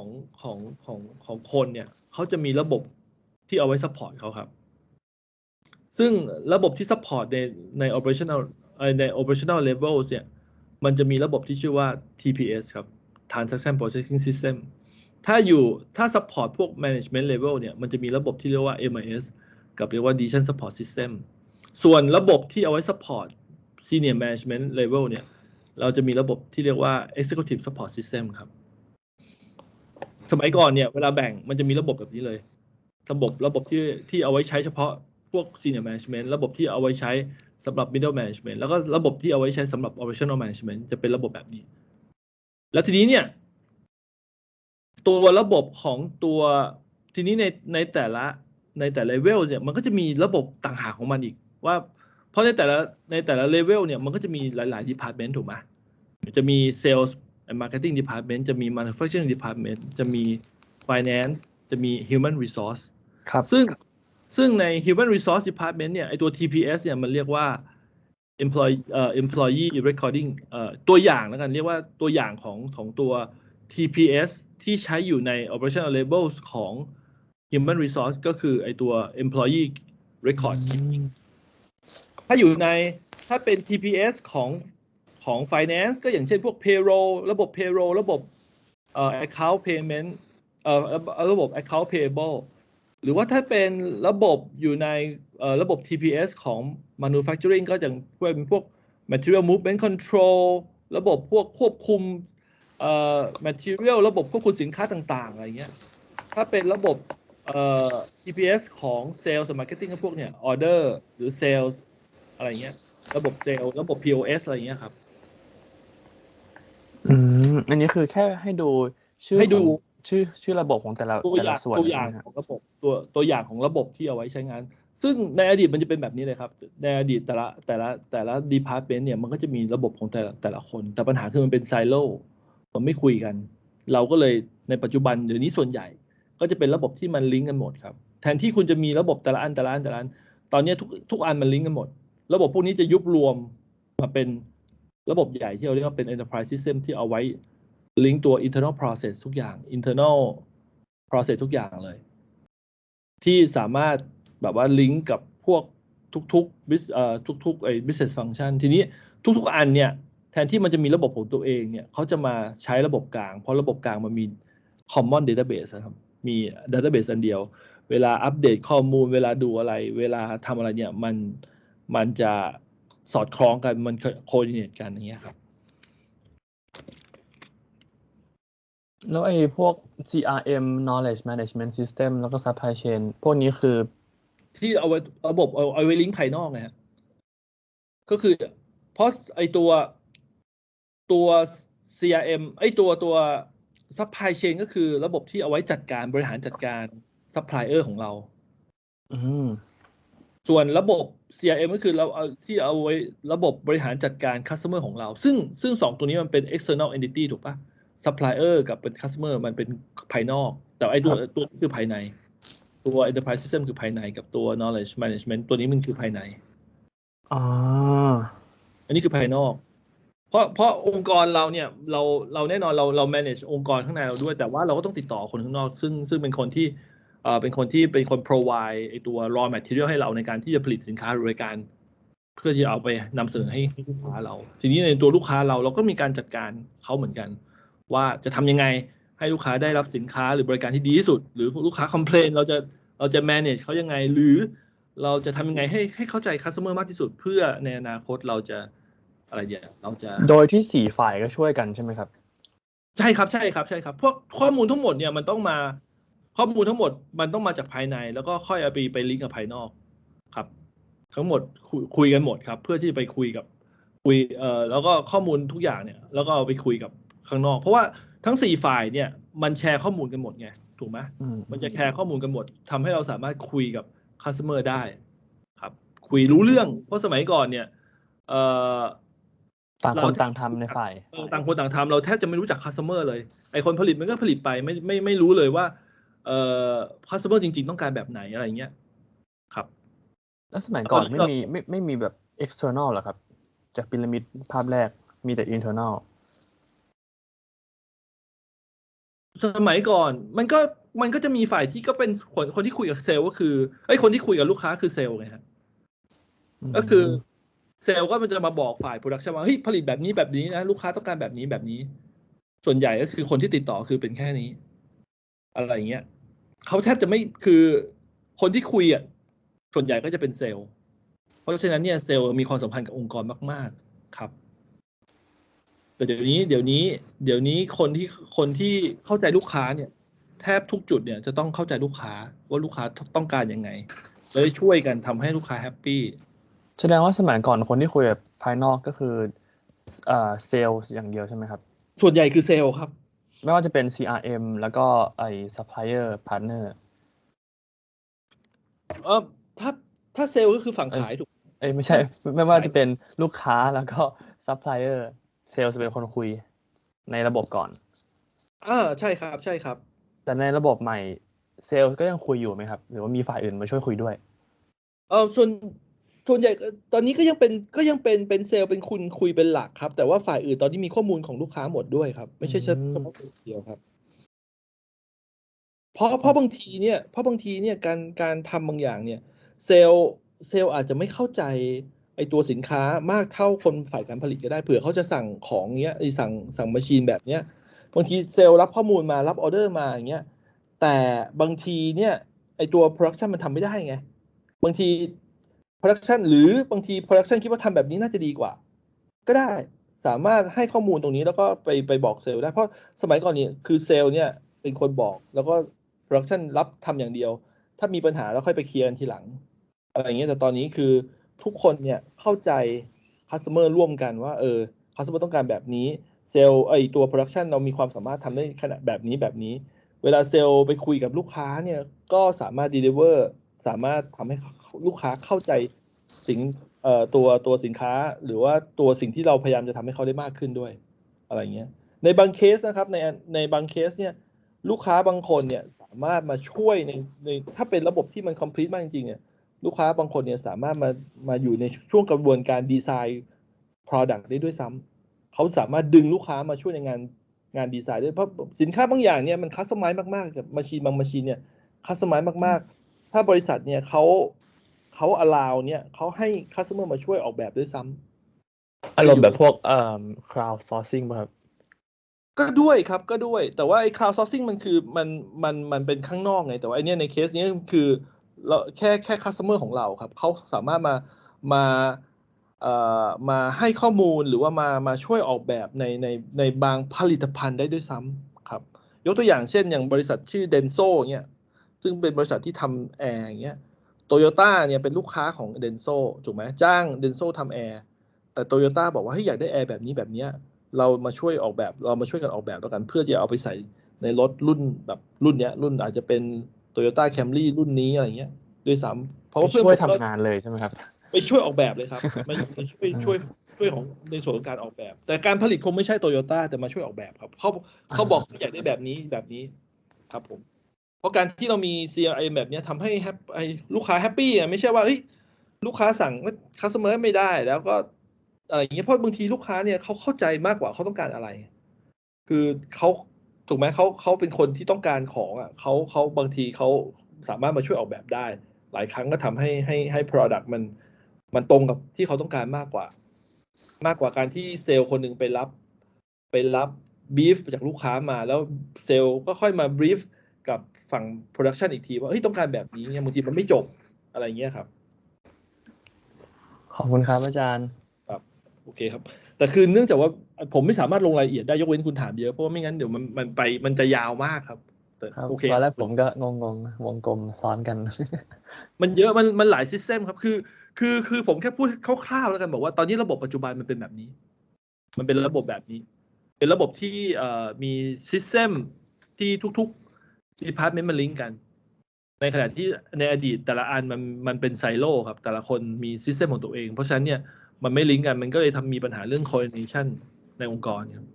องคนเนี่ยเขาจะมีระบบที่เอาไว้ support เขาครับซึ่งระบบที่ support ใน operational level เนี่ยมันจะมีระบบที่ชื่อว่า TPS ครับ Transaction Processing System ถ้า support พวก management level เนี่ยมันจะมีระบบที่เรียกว่า MIS กับเรียกว่า Decision Support System ส่วนระบบที่เอาไว้ support senior management level เนี่ยเราจะมีระบบที่เรียกว่า executive support system ครับสมัยก่อนเนี่ยเวลาแบ่งมันจะมีระบบแบบนี้เลยระบบที่เอาไว้ใช้เฉพาะพวก senior management ระบบที่เอาไว้ใช้สำหรับ middle management แล้วก็ระบบที่เอาไว้ใช้สำหรับ operational management จะเป็นระบบแบบนี้แล้วทีนี้เนี่ยตัวระบบของตัวทีนี้ในแต่ละเลเวลเนี่ยมันก็จะมีระบบต่างหากของมันอีกว่าเพราะในแต่ละเลเวลเนี่ยมันก็จะมีหลายๆ department ถูกไหมจะมี sales and marketing department จะมี manufacturing department จะมี finance จะมี human resource ครับซึ่งใน human resource department เนี่ยไอตัว TPS เนี่ยมันเรียกว่า employee recording ตัวอย่างแล้วกันเรียกว่าตัวอย่างของตัว TPS ที่ใช้อยู่ใน operational levels ของ human resource ก็คือไอตัว employee record keepingถ้าเป็น TPS ของ finance ก็อย่างเช่นพวก payroll ระบบ payroll ระบบ account payment ระบบ account payable หรือว่าถ้าเป็นระบบอยู่ในระบบ TPS ของ manufacturing ก็อย่างเป็นพวก material movement control ระบบพวกควบคุมmaterial ระบบควบคุมสินค้าต่างๆอะไรเงี้ยถ้าเป็นระบบTPS ของ sales and marketing พวกเนี่ย order หรือ sales อะไรเงี้ยระบบเซลล์ระบบ POS อะไรเงี้ยครับอันนี้คือแค่ให้ดูชื่อระบบของแต่ละส่วนตัวอย่างของระบบตัวอย่างของระบบที่เอาไว้ใช้งานซึ่งในอดีตมันจะเป็นแบบนี้เลยครับในอดีตแต่ละ department เนี่ยมันก็จะมีระบบของแต่ละคนแต่ปัญหาคือมันเป็นไซโลมันไม่คุยกันเราก็เลยในปัจจุบันเดี๋ยวนี้ส่วนใหญ่ก็จะเป็นระบบที่มันลิงก์กันหมดครับแทนที่คุณจะมีระบบแต่ละอันตอนนี้ทุกอันมันลิงก์กันหมดระบบพวกนี้จะยุบรวมมาเป็นระบบใหญ่ที่เราเรียกว่าเป็น enterprise system ที่เอาไว้ลิงก์ตัว internal process ทุกอย่าง internal process ทุกอย่างเลยที่สามารถแบบว่าลิงก์กับพวกทุกbusiness function ทีนี้ทุกอันเนี่ยแทนที่มันจะมีระบบของตัวเองเนี่ยเขาจะมาใช้ระบบกลางเพราะระบบกลางมันมี common database นะครับมี database อันเดียวเวลาอัปเดตข้อมูลเวลาดูอะไรเวลาทำอะไรเนี่ยมันจะสอดคล้องกันมันโคดิเนตกันอย่างเงี้ยครับแล้วไอ้พวก CRM knowledge management system แล้วก็ supply chain พวกนี้คือที่เอาไว้ระบบเอาไว้ลิงก์ภายนอกไงฮะก็คือเพราะไอ้ตัว CRM ไอ้ตัว supply chain ก็คือระบบที่เอาไว้จัดการบริหารจัดการ supplier ของเราส่วนระบบ CRM ก็คือเราที่เอาไว้ระบบบริหารจัดการ customer ของเราซึ่ง2ตัวนี้มันเป็น external entity ถูกปะ supplier กับเป็น customer มันเป็นภายนอกแต่ไอ้ตัวคือภายในตัว enterprise system คือภายในกับตัว knowledge management ตัวนี้มันคือภายในอันนี้คือภายนอกเพราะองค์กรเราเนี่ยเราแน่นอนเรา manage องค์กรข้างในเราด้วยแต่ว่าเราก็ต้องติดต่อคนข้างนอกซึ่งเป็นคนที่เป็นคน provide ไอ้ตัว raw material ให้เราในการที่จะผลิตสินค้าหรือบริการเพื่อที่เอาไปนำเสนอให้ลูกค้าเราทีนี้ในตัวลูกค้าเราก็มีการจัดการเขาเหมือนกันว่าจะทำยังไงให้ลูกค้าได้รับสินค้าหรือบริการที่ดีที่สุดหรือลูกค้า complain เราจะ manage เขายังไงหรือเราจะทำยังไงให้เข้าใจ customer มากที่สุดเพื่อในอนาคตเราจะอะไรเนี่ยเราจะโดยที่4ฝ่ายก็ช่วยกันใช่ไหมครับใช่ครับพวกข้อมูลทั้งหมดเนี่ยมันต้องมาข้อมูลทั้งหมดมันต้องมาจากภายในแล้วก็ค่อยเอาไปลิงก์กับภายนอกครับทั้งหมดคุยกันหมดครับเพื่อที่จะไปคุยแล้วก็ข้อมูลทุกอย่างเนี่ยแล้วก็เอาไปคุยกับข้างนอกเพราะว่าทั้ง4ฝ่ายเนี่ยมันแชร์ข้อมูลกันหมดไงถูกไหมมันจะแชร์ข้อมูลกันหมดทำให้เราสามารถคุยกับ customer ได้ครับคุยรู้เรื่องเพราะสมัยก่อนเนี่ยต่างคนต่างทำในฝ่ายต่างคนต่างทำเราแทบจะไม่รู้จัก customer เลยไอคนผลิตมันก็ผลิตไปไม่รู้เลยว่าcustomer จริงๆต้องการแบบไหนอะไรเงี้ยครับแล้วสมัยก่อนไม่มีแบบ external หรอครับจากพีระมิดภาพแรกมีแต่ internal สมัยก่อนมันก็จะมีฝ่ายที่ก็เป็นคนที่คุยกับเซลล์ก็คือคนที่คุยกับลูกค้าคือเซลล์ไงฮะก็คือเซลล์ก็มันจะมาบอกฝ่ายโปรดักชันว่าเฮ้ยผลิตแบบนี้นะลูกค้าต้องการแบบนี้ส่วนใหญ่ก็คือคนที่ติดต่อคือเป็นแค่นี้อะไรอย่างเงี้ยเขาแทบจะไม่คือคนที่คุยอ่ะส่วนใหญ่ก็จะเป็นเซลล์เพราะฉะนั้นเนี่ยเซลล์มีความสัมพันธ์กับองค์กรมากๆครับแต่เดี๋ยวนี้คนที่เข้าใจลูกค้าเนี่ยแทบทุกจุดเนี่ยจะต้องเข้าใจลูกค้าว่าลูกค้าต้องการยังไงแล้วช่วยกันทำให้ลูกค้าแฮปปี้แสดงว่าสมัยก่อนคนที่คุยกับภายนอกก็คือเซลล์อย่างเดียวใช่ไหมครับส่วนใหญ่คือเซลล์ครับไม่ว่าจะเป็น CRM แล้วก็supplier partner ถ้าเซลล์ก็คือฝั่งขายถูกไม่ใช่ไม่ว่าจะเป็นลูกค้าแล้วก็ supplier เซลล์จะเป็นคนคุยในระบบก่อนใช่ครับแต่ในระบบใหม่เซลล์ก็ยังคุยอยู่ไหมครับหรือว่ามีฝ่ายอื่นมาช่วยคุยด้วยส่วนใหญ่ตอนนี้ก็ยังเป็นเซลล์เป็นคุณคุยเป็นหลักครับแต่ว่าฝ่ายอื่นตอนนี้มีข้อมูลของลูกค้าหมดด้วยครับไม่ใช่เฉพาะเดียวครับเพราะบางทีเนี่ยการทำบางอย่างเนี่ยเซลล์อาจจะไม่เข้าใจไอตัวสินค้ามากเท่าคนฝ่ายการผลิตก็ได้เผื่อเขาจะสั่งของเงี้ยสั่งมาชีนแบบเนี้ยบางทีเซลล์รับข้อมูลมารับออเดอร์มาอย่างเงี้ยแต่บางทีเนี่ยไอตัว production มันทำไม่ได้ไงบางที production หรือบางที production คิดว่าทำแบบนี้น่าจะดีกว่าก็ได้สามารถให้ข้อมูลตรงนี้แล้วก็ไปบอกเซลล์ได้เพราะสมัยก่อนเนี่ยคือเซลล์เนี่ยเป็นคนบอกแล้วก็ production รับทำอย่างเดียวถ้ามีปัญหาแล้วค่อยไปเคลียร์กันทีหลังอะไรอย่างเงี้ยแต่ตอนนี้คือทุกคนเนี่ยเข้าใจ customer ร่วมกันว่าcustomer ต้องการแบบนี้เซลล์ตัว production เรามีความสามารถทำได้ขนาดแบบนี้เวลาเซลล์ไปคุยกับลูกค้าเนี่ยก็สามารถ deliver สามารถทำให้ลูกค้าเข้าใจตัวสินค้าหรือว่าตัวสิ่งที่เราพยายามจะทำให้เขาได้มากขึ้นด้วยอะไรเงี้ยในบางเคสนะครับในบางเคสเนี่ยลูกค้าบางคนเนี่ยสามารถมาช่วยในถ้าเป็นระบบที่มัน complete มากจริงๆเนี่ยลูกค้าบางคนเนี่ยสามารถมาอยู่ในช่วงกระบวนการดีไซน์ product ได้ด้วยซ้ำเขาสามารถดึงลูกค้ามาช่วยในงานดีไซน์ด้วยเพราะสินค้าบางอย่างเนี่ยมันคัสตอมไมซ์มากๆกับบางมาชีนเนี่ยคัสตอมไมซ์มากๆถ้าบริษัทเนี่ยเขา allow เนี่ยเขาให้ customer มาช่วยออกแบบด้วยซ้ำอารมณ์แบบพวกcrowd sourcing ป่ะครับก็ด้วยครับก็ด้วยแต่ว่าไอ้ crowd sourcing มันคือมันเป็นข้างนอกไงแต่ว่าไอ้เนี่ยในเคสนี้คือเราแค่ customer ของเราครับเขาสามารถมาให้ข้อมูลหรือว่ามาช่วยออกแบบในบางผลิตภัณฑ์ได้ด้วยซ้ำครับยกตัวอย่างเช่นอย่างบริษัทชื่อ Denso เนี่ยซึ่งเป็นบริษัทที่ทำแอร์อย่างเงี้ยโตโยต้าเนี่ยเป็นลูกค้าของ Denso ถูกไหมจ้าง Denso ทำแอร์แต่โตโยต้าบอกว่าให้อยากได้แอร์แบบนี้เรามาช่วยออกแบบเรามาช่วยกันออกแบบแล้วกันเพื่อจะเอาไปใส่ในรถรุ่นแบบรุ่นเนี้ยรุ่นอาจจะเป็น Toyota Camry รุ่นนี้อะไรเงี้ยด้วยซ้ำเพราะว่าเพื่อนช่วยทำงานเลยใช่ไหมครับ ไปช่วยออกแบบเลยครับมาช่วยของในส่วนของการออกแบบ แต่การผลิตคงไม่ใช่โตโยต้าแต่มาช่วยออกแบบครับเขาบอกอยากได้แบบนี้ครับผมเพราะการที่เรามี CRM แบบนี้ทำให้ลูกค้าแฮปปี้ไม่ใช่ว่าเฮ้ยลูกค้าสั่งคัสเตอร์ไม่ได้แล้วก็อะไรอย่างเงี้ยเพราะบางทีลูกค้าเนี่ยเขาเข้าใจมากกว่าเขาต้องการอะไรคือเขาถูกไหมเขาเป็นคนที่ต้องการของอ่ะเขาบางทีเขาสามารถมาช่วยออกแบบได้หลายครั้งก็ทำให้ product มันตรงกับที่เขาต้องการมากกว่าการที่เซลล์คนหนึ่งไปรับบีฟจากลูกค้ามาแล้วเซลล์ก็ค่อยมาบรีฟกับฝั่งโปรดักชันอีกทีว่าเฮ้ยต้องการแบบนี้เนี่ยบางทีมันไม่จบอะไรเงี้ยครับ ขอบคุณครับอาจารย์ ครับโอเคครับแต่คือเนื่องจากว่าผมไม่สามารถลงรายละเอียดได้ยกเว้นคุณถามเยอะเพราะว่าไม่งั้นเดี๋ยวมันจะยาวมากครับแต่ ครับ โอเค ตอนแรกผมก็งงวงกลมซ้อนกัน มันเยอะมันหลายซิสเต็มครับคือผมแค่พูดคร่าวๆแล้วกันบอกว่าตอนนี้ระบบปัจจุบันมันเป็นแบบนี้ มันเป็นระบบแบบนี้ เป็นระบบที่มีซิสเต็มที่ทุกๆ department มันลิงก์กัน ในขณะที่ในอดีตแต่ละอันมันเป็นไซโลครับแต่ละคนมีซิสเต็มของตัวเองเพราะฉะนั้นเนี่ยมันไม่ลิงก์กันมันก็เลยมีปัญหาเรื่อง coordination ในองค์กรครับ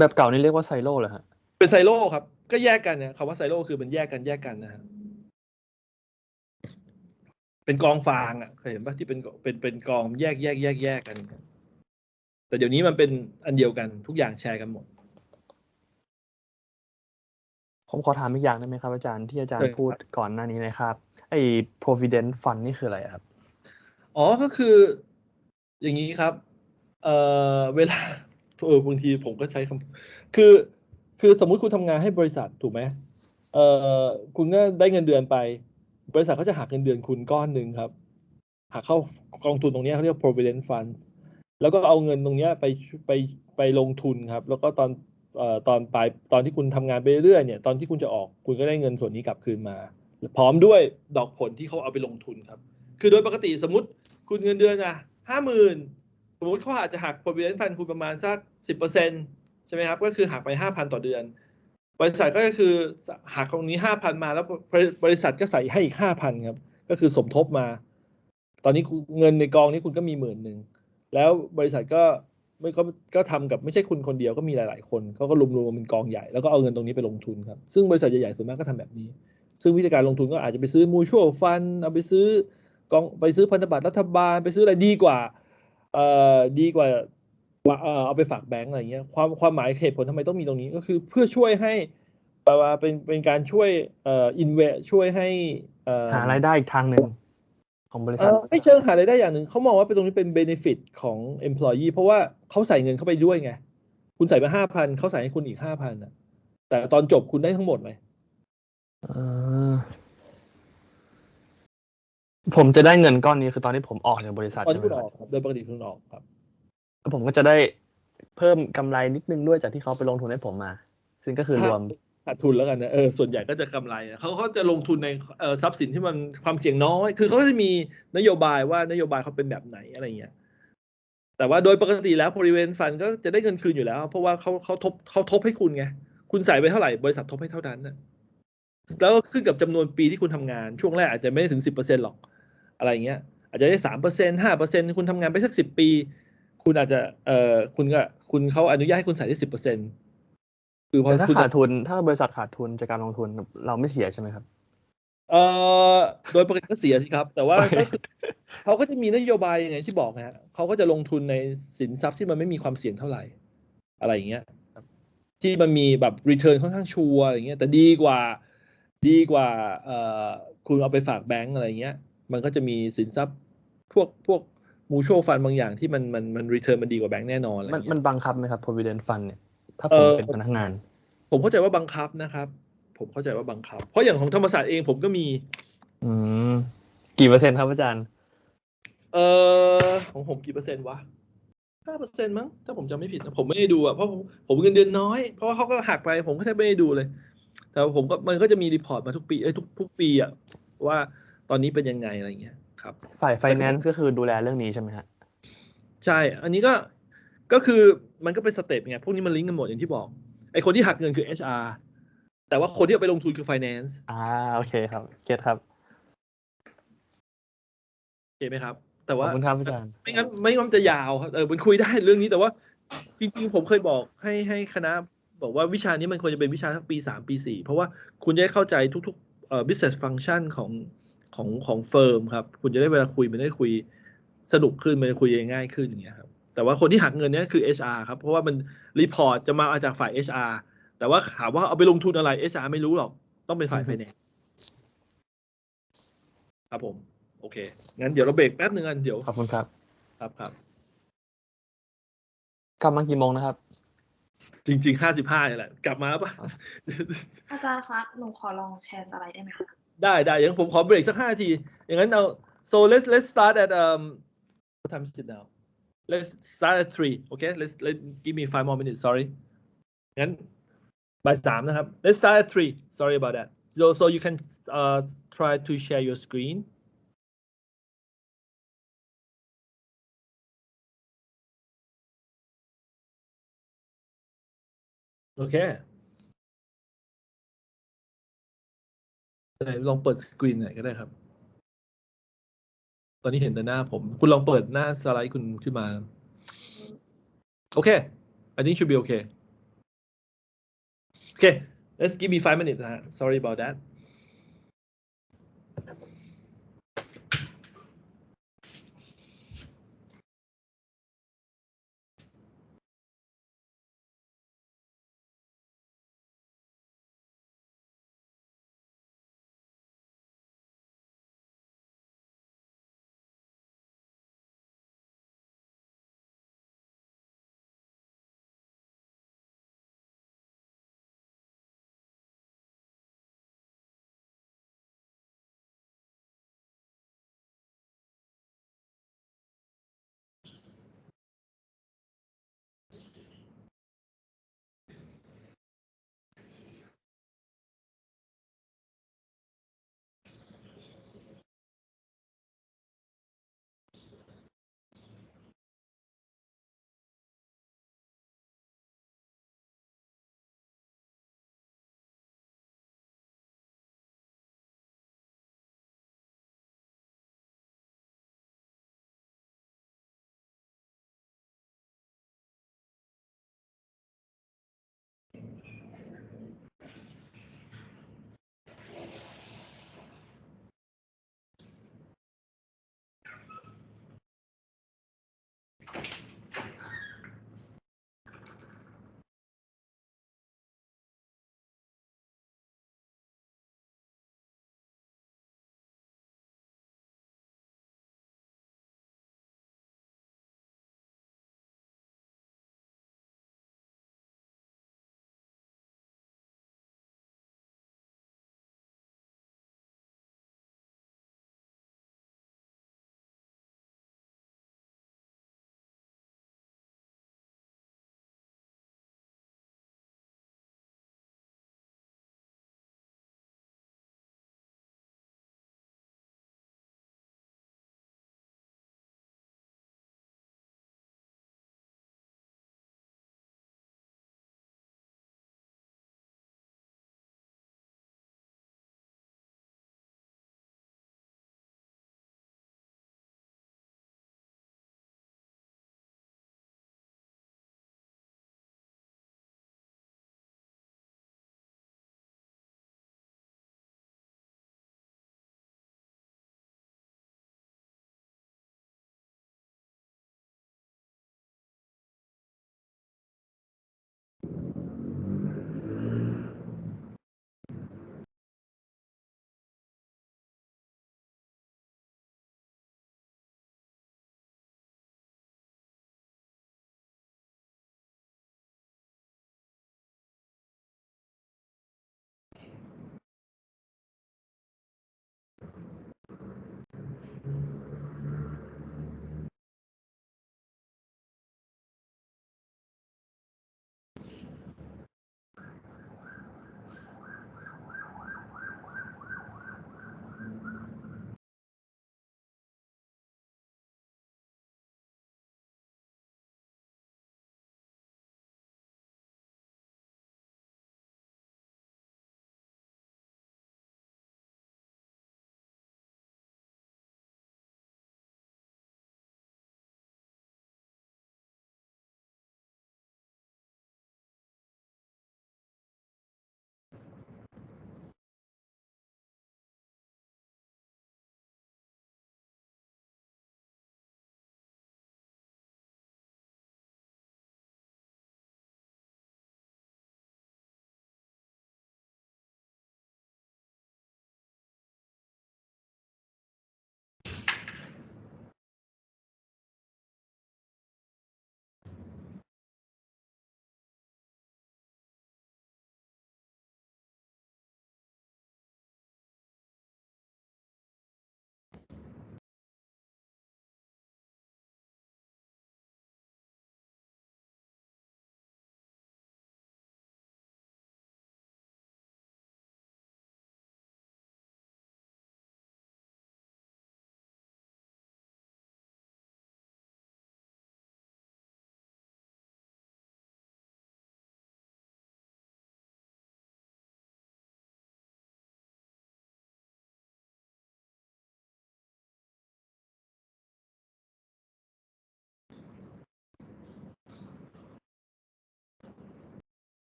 แบบเก่านี่เรียกว่าไซโลเหรอฮะ เป็นไซโลครับก็แยกกันเนี่ยคำว่าไซโลคือมันแยกกันนะฮะเป็นกองฟางอ่ะเคยเห็นป่ะที่เป็นกองแยกกันแต่เดี๋ยวนี้มันเป็นอันเดียวกันทุกอย่างแชร์กันหมด ผมขอถามอีกอย่างได้ไหมครับอาจารย์ที่อาจาร ใช่ ย์พูดก่อนหน้านี้นะครับไอ้ provident fund นี่คืออะไรครับ อ๋อก็คืออย่างนี้ครับเวลาบางทีผมก็ใช้คำคือสมมุติคุณทำงานให้บริษัทถูกไหมคุณก็ได้เงินเดือนไปบริษัทเขาจะหักเงินเดือนคุณก้อนหนึ่งครับหักเข้ากองทุนตรงนี้เขาเรียก provident fund แล้วก็เอาเงินตรงนี้ไปลงทุนครับแล้วก็ตอนที่คุณทำงานไปเรื่อยเนี่ยตอนที่คุณจะออกคุณก็ได้เงินส่วนนี้กลับคืนมาพร้อมด้วยดอกผลที่เขาเอาไปลงทุนครับคือโดยปกติสมมติคุณเงินเดือน50,000สมมติเขาอาจจะหัก provident fund คุณประมาณสัก10%ใช่ไหมครับก็คือหักไป 5,000 ต่อเดือนบริษัทก็คือหักตรงนี้ 5,000 มาแล้วบริษัทก็ใส่ให้อีก 5,000 ครับก็คือสมทบมา ตอนนี้เงินในกองนี้คุณก็มี10,000แล้วบริษัทก็ทำกับไม่ใช่คุณคนเดียวก็มีหลายๆคนเขาก็รวมเป็นกองใหญ่แล้วก็เอาเงินตรงนี้ไปลงทุนครับซึ่งบริษัทใหญ่ๆส่วนมากก็ทำแบบนี้ซึ่งวิธีการลงทุนก็อาจจะไปซื้อ mutual fund เอาไปซื้อพันธบัตรรัฐบาลไปซื้ออะไรดีกว่าเอาไปฝากแบงก์อะไรเงี้ยความหมายเหตุผลทำไมต้องมีตรงนี้ก็คือเพื่อช่วยให้แปลว่าเป็นการช่วยinvest ช่วยให้หารายได้อีกทางหนึ่งของบริษัท ไม่เชิงหารายได้อย่างหนึ่งเขามองว่าเป็นตรงนี้เป็น benefit ของ employee เพราะว่าเขาใส่เงินเข้าไปด้วยไงคุณใส่ไป 5,000เขาใส่ให้คุณอีก 5,000อ่ะแต่ตอนจบคุณได้ทั้งหมดเลยผมจะได้เงินก้อนนี้คือตอนที่ผมออกจากบริษัท ตอน ใช่ ที่ ไหม คุณ ค อ รับ อกครับโดยปกติคุณออกครับ แล้วผมก็จะได้เพิ่มกำไรนิดนึงด้วยจากที่เขาไปลงทุนให้ผมมา ซึ่งก็คือรวม ขาดทุนแล้วกันนะส่วนใหญ่ก็จะกำไรเขาจะลงทุนในทรัพย์สินที่มันความเสี่ยงน้อยคือเขาจะมีนโยบายว่านโยบายเขาเป็นแบบไหนอะไรเงี้ยแต่ว่าโดยปกติแล้ว provident fund ก็จะได้เงินคืนอยู่แล้วเพราะว่าเขาทบให้คุณไงคุณใส่ไปเท่าไหร่บริษัททบให้เท่านั้นนะแล้วก็ขึ้นกับจำนวนปีที่คุณทำงานช่วงแรกอาจจะไม่ถึง10%หรอกอะไรเงี้ยอาจจะได้3% 5%คุณทำงานไปสัก10 ปีคุณอาจจะคุณเขาอนุญาตให้คุณใส่ได้10%คือพอ แต่ถ้า คุณ ขาดทุนถ้าบริษัทขาดทุนจากการลงทุนเราไม่เสียใช่ไหมครับ โดยปกติก็เสียสิครับแต่ว่าก็คือเขาก็จะมีนโยบายยังไงที่บอกนะฮะเขาก็จะลงทุนในสินทรัพย์ที่มันไม่มีความเสี่ยงเท่าไหร่อะไรอย่างเงี้ยที่มันมีแบบ return ค่อนข้างชัวร์อย่างเงี้ยแต่ดีกว่าคุณเอาไปฝากแบงก์อะไรเงี้ยมันก็จะมีสินทรัพย์พวก mutual fund บางอย่างที่มัน return มันดีกว่าแบงก์แน่นอนอะไร มัน เงี้ย บังคับไหมครับ provident fund เนี่ยถ้าผมเป็นพนักงาน ผมเข้าใจว่าบังคับนะครับผมเข้าใจว่าบังคับเพราะอย่างของธรรมศาสตร์เองผมก็มีกี่เปอร์เซ็นต์ครับอาจารย์ ของผมกี่เปอร์เซ็นต์วะ5%มั้งถ้าผมจำไม่ผิดนะผมไม่ได้ดูอ่ะเพราะผมเงินเดือนน้อยเพราะว่าเขาก็หักไปผมก็แทบไม่ได้ดูเลยแต่มันก็จะมีรีพอร์ตมาทุกปีทุกปีอ่ะว่าตอนนี้เป็นยังไงอะไรเงี้ยครับ ฝ่าย finance ก็คือดูแลเรื่องนี้ใช่ไหมฮะ ใช่อันนี้ก็คือมันก็เป็นสเต็ปไงพวกนี้มันลิงก์กันหมดอย่างที่บอกไอ้คนที่หักเงินคือ HR แต่ว่าคนที่เอาไปลงทุนคือ finance โอเคครับเก็ตครับ ไหมครับ แต่ ขอ ว่า บคุณครับอาจารย์ ไม่งั้นมันจะยาวครับมันคุยได้เรื่องนี้แต่ว่าจริงๆผมเคยบอกให้คณะบอกว่าวิชานี้มันควรจะเป็นวิชาทั้งปี3ปี4เพราะว่าคุณจะได้เข้าใจทุกๆbusiness function ของเฟิร์มครับคุณจะได้เวลาคุยมันได้คุยสนุกขึ้นมันจะคุยง่ายขึ้นอย่างเงี้ยครับแต่ว่าคนที่หักเงินเนี่ยคือ HR ครับเพราะว่ามันรีพอร์ตจะมาจากฝ่าย HR แต่ว่าถามว่าเอาไปลงทุนอะไร HR ไม่รู้หรอกต้องเป็นฝ่าย finance ครับผมโอเคงั้นเดี๋ยวเราเบรกแป๊บนึงกันเดี๋ยว ขอบคุณครับ ครับ กลับมากี่โมงนะครับ จริงๆ55นี่แหละกลับมาป่ะ อาจารย์คะหนูขอลองแชร์สไลด์ได้ไหมคะ ได้อย่างผมขอเบรกสัก5 นาทีอย่างนั้นเอา so let's start at what time is it now let's start at 3 okay let give me 5 more minutes sorry งั้นบ่าย 3นะครับ let's start at 3 sorry about that so you can try to share your screenโอเคไหนลองเปิดสกรีนหน่อยก็ได้ครับตอนนี้เห็นแต่หน้าผมคุณลองเปิดหน้าสไลด์คุณขึ้นมาโอเค I think should be okay okay let's give me 5 minutes sorry about that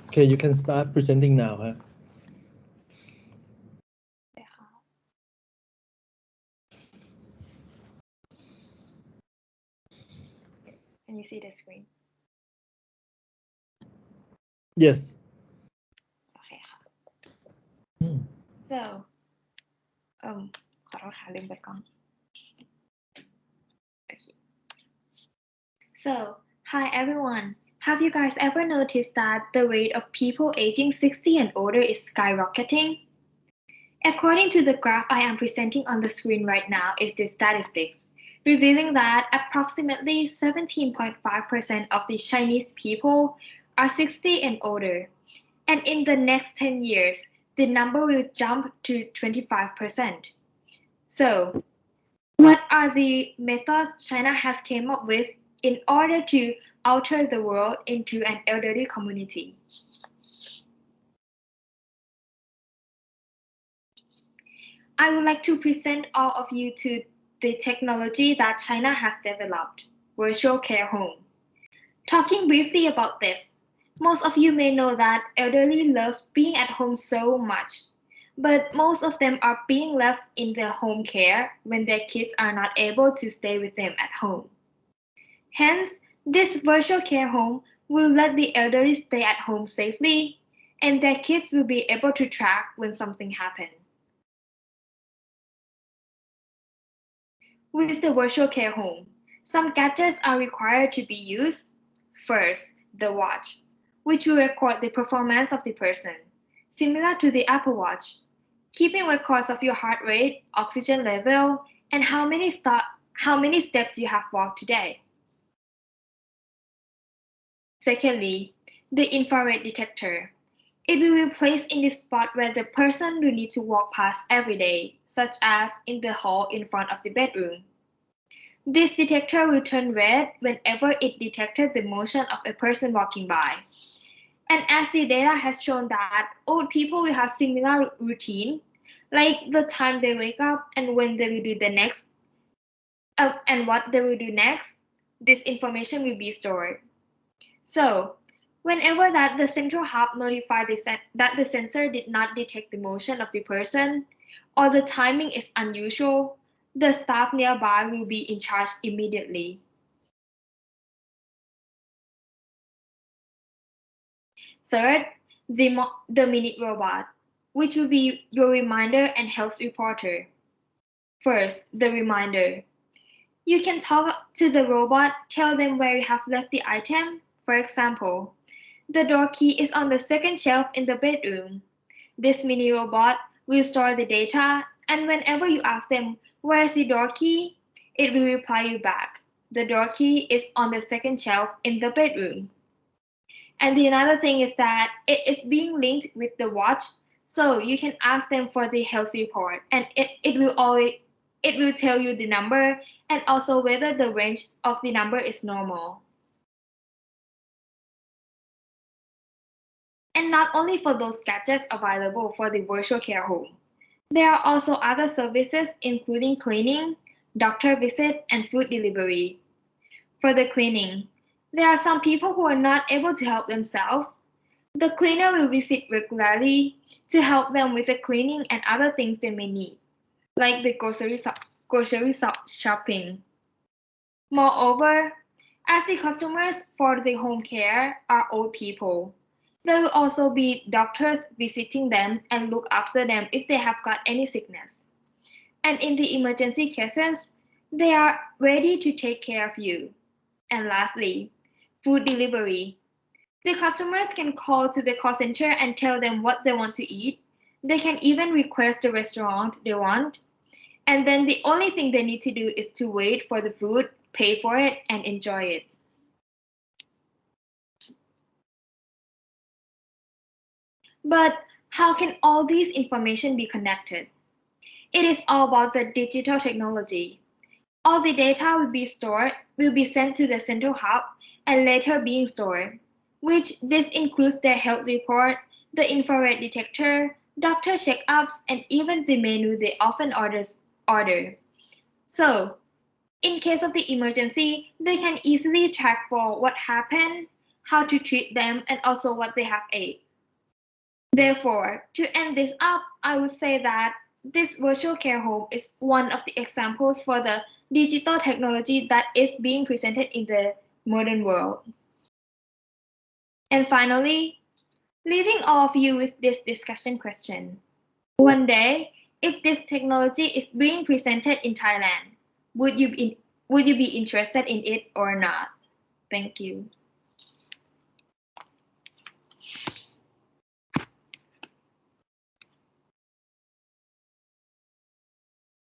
Okay, you can start presenting now, huh? Can you see the screen? Yes. โอเคค่ะ Hmm. So ขอโทษค่ะลืมเปิดกล้อง Okay. So, hi everyone. Have you guys ever noticed that the rate of people aging 60 and older is skyrocketing? According to the graph I am presenting on the screen right now is the statistics, revealing that approximately 17.5% of the Chinese people are 60 and older, and in the next 10 years, the number will jump to 25%. So, what are the methods China has came up with in order to alter the world into an elderly community? I would like to present all of you to the technology that China has developed, virtual care home. Talking briefly about this, most of you may know that elderly love being at home so much, but most of them are being left in their home care when their kids are not able to stay with them at home. Hence, this virtual care home will let the elderly stay at home safely, and their kids will be able to track when something happens. With the virtual care home, some gadgets are required to be used. First, the watch, which will record the performance of the person, similar to the Apple Watch, keeping records of your heart rate, oxygen level, and how many steps you have walked today. Secondly, the infrared detector. It will be placed in the spot where the person will need to walk past every day, such as in the hall in front of the bedroom. This detector will turn red whenever it detected the motion of a person walking by. And as the data has shown that old people will have similar routine, like the time they wake up and when they will do the next, and what they will do next, this information will be stored. So, whenever that the central hub notifies that the sensor did not detect the motion of the person, or the timing is unusual, the staff nearby will be in charge immediately. Third, the Minute Robot, which will be your reminder and health reporter. First, the reminder. You can talk to the robot, tell them where you have left the item. For example, the door key is on the second shelf in the bedroom. This mini robot will store the data, and whenever you ask them, where is the door key? It will reply you back. The door key is on the second shelf in the bedroom. And the another thing is that it is being linked with the watch, so you can ask them for the health report, and it will tell you the number and also whether the range of the number is normal. And not only for those gadgets available for the virtual care home, there are also other services including cleaning, doctor visit, and food delivery. For the cleaning, there are some people who are not able to help themselves. The cleaner will visit regularly to help them with the cleaning and other things they may need, like the grocery shopping. Moreover, as the customers for the home care are old people, there will also be doctors visiting them and look after them if they have got any sickness. And in the emergency cases, they are ready to take care of you. And lastly, food delivery. The customers can call to the call center and tell them what they want to eat. They can even request the restaurant they want. And then the only thing they need to do is to wait for the food, pay for it, and enjoy it. But how can all these information be connected? It is all about the digital technology. All the data will be sent to the central hub and later being stored, which this includes their health report, the infrared detector, doctor checkups, and even the menu they often order. So, in case of the emergency, they can easily track for what happened, how to treat them, and also what they have ate. Therefore, to end this up, I would say that this virtual care home is one of the examples for the digital technology that is being presented in the modern world. And finally, leaving all of you with this discussion question. One day, if this technology is being presented in Thailand, would you be interested in it or not? Thank you.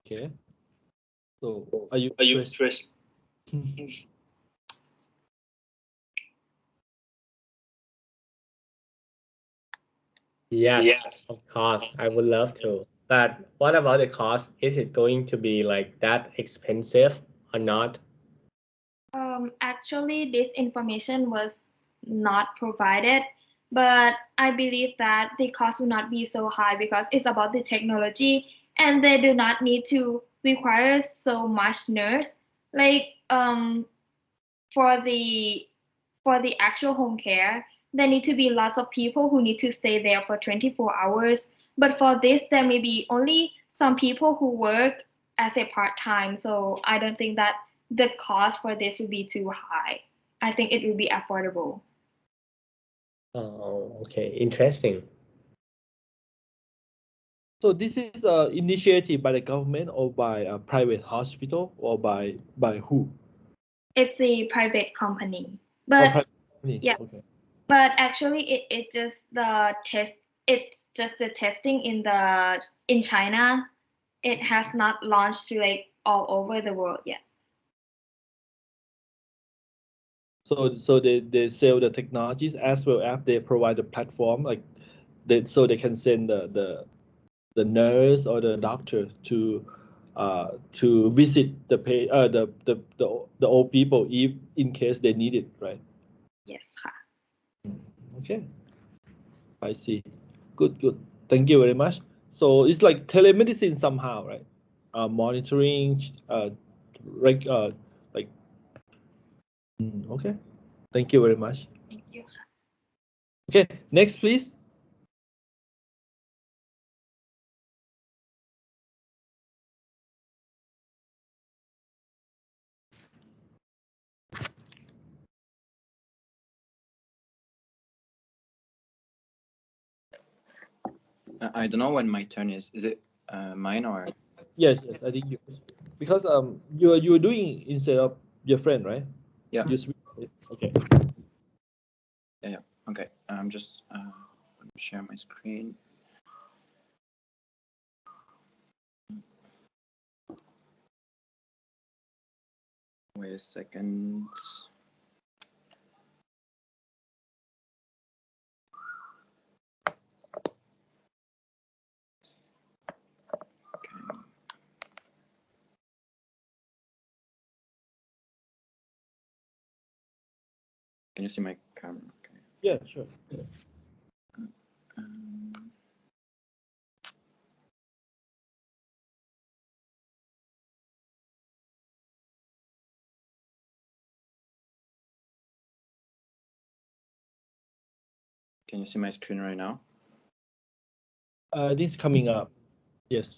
Okay. So are you interested? Yes, of course, I would love to. But what about the cost? Is it going to be like that expensive or not? Actually, this information was not provided, but I believe that the cost will not be so high because it's about the technology and they do not need to require so much nurse. Like for the actual home care, there need to be lots of people who need to stay there for 24 hours. But for this, there may be only some people who work as a part-time. So I don't think that the cost for this will be too high. I think it will be affordable. Oh, okay, interesting. So this is an initiative by the government or by a private hospital or by who? It's a private company. Oh, But private company. yes, Okay. but actually it just the test. It's just the testing in China. It has not launched to like all over the world yet. So they sell the technologies as well as they provide the platform like so they can send the nurse or the doctor to visit the old people if in case they need it, right? Yes,ค่ะ. Okay, I see. Good. Thank you very much. So it's like telemedicine somehow, right? Monitoring, like okay. Thank you very much. Thank you. Okay, next please. I don't know when my turn is. Is it mine or? Yes, I think you because you're doing instead of your friend, right? Yeah. You switch it. Okay. Yeah. Okay. I'm just share my screen. Wait a second. Okay. Can you see my camera? Okay. Yeah, sure. Can you see my screen right now? This is coming up. Yes.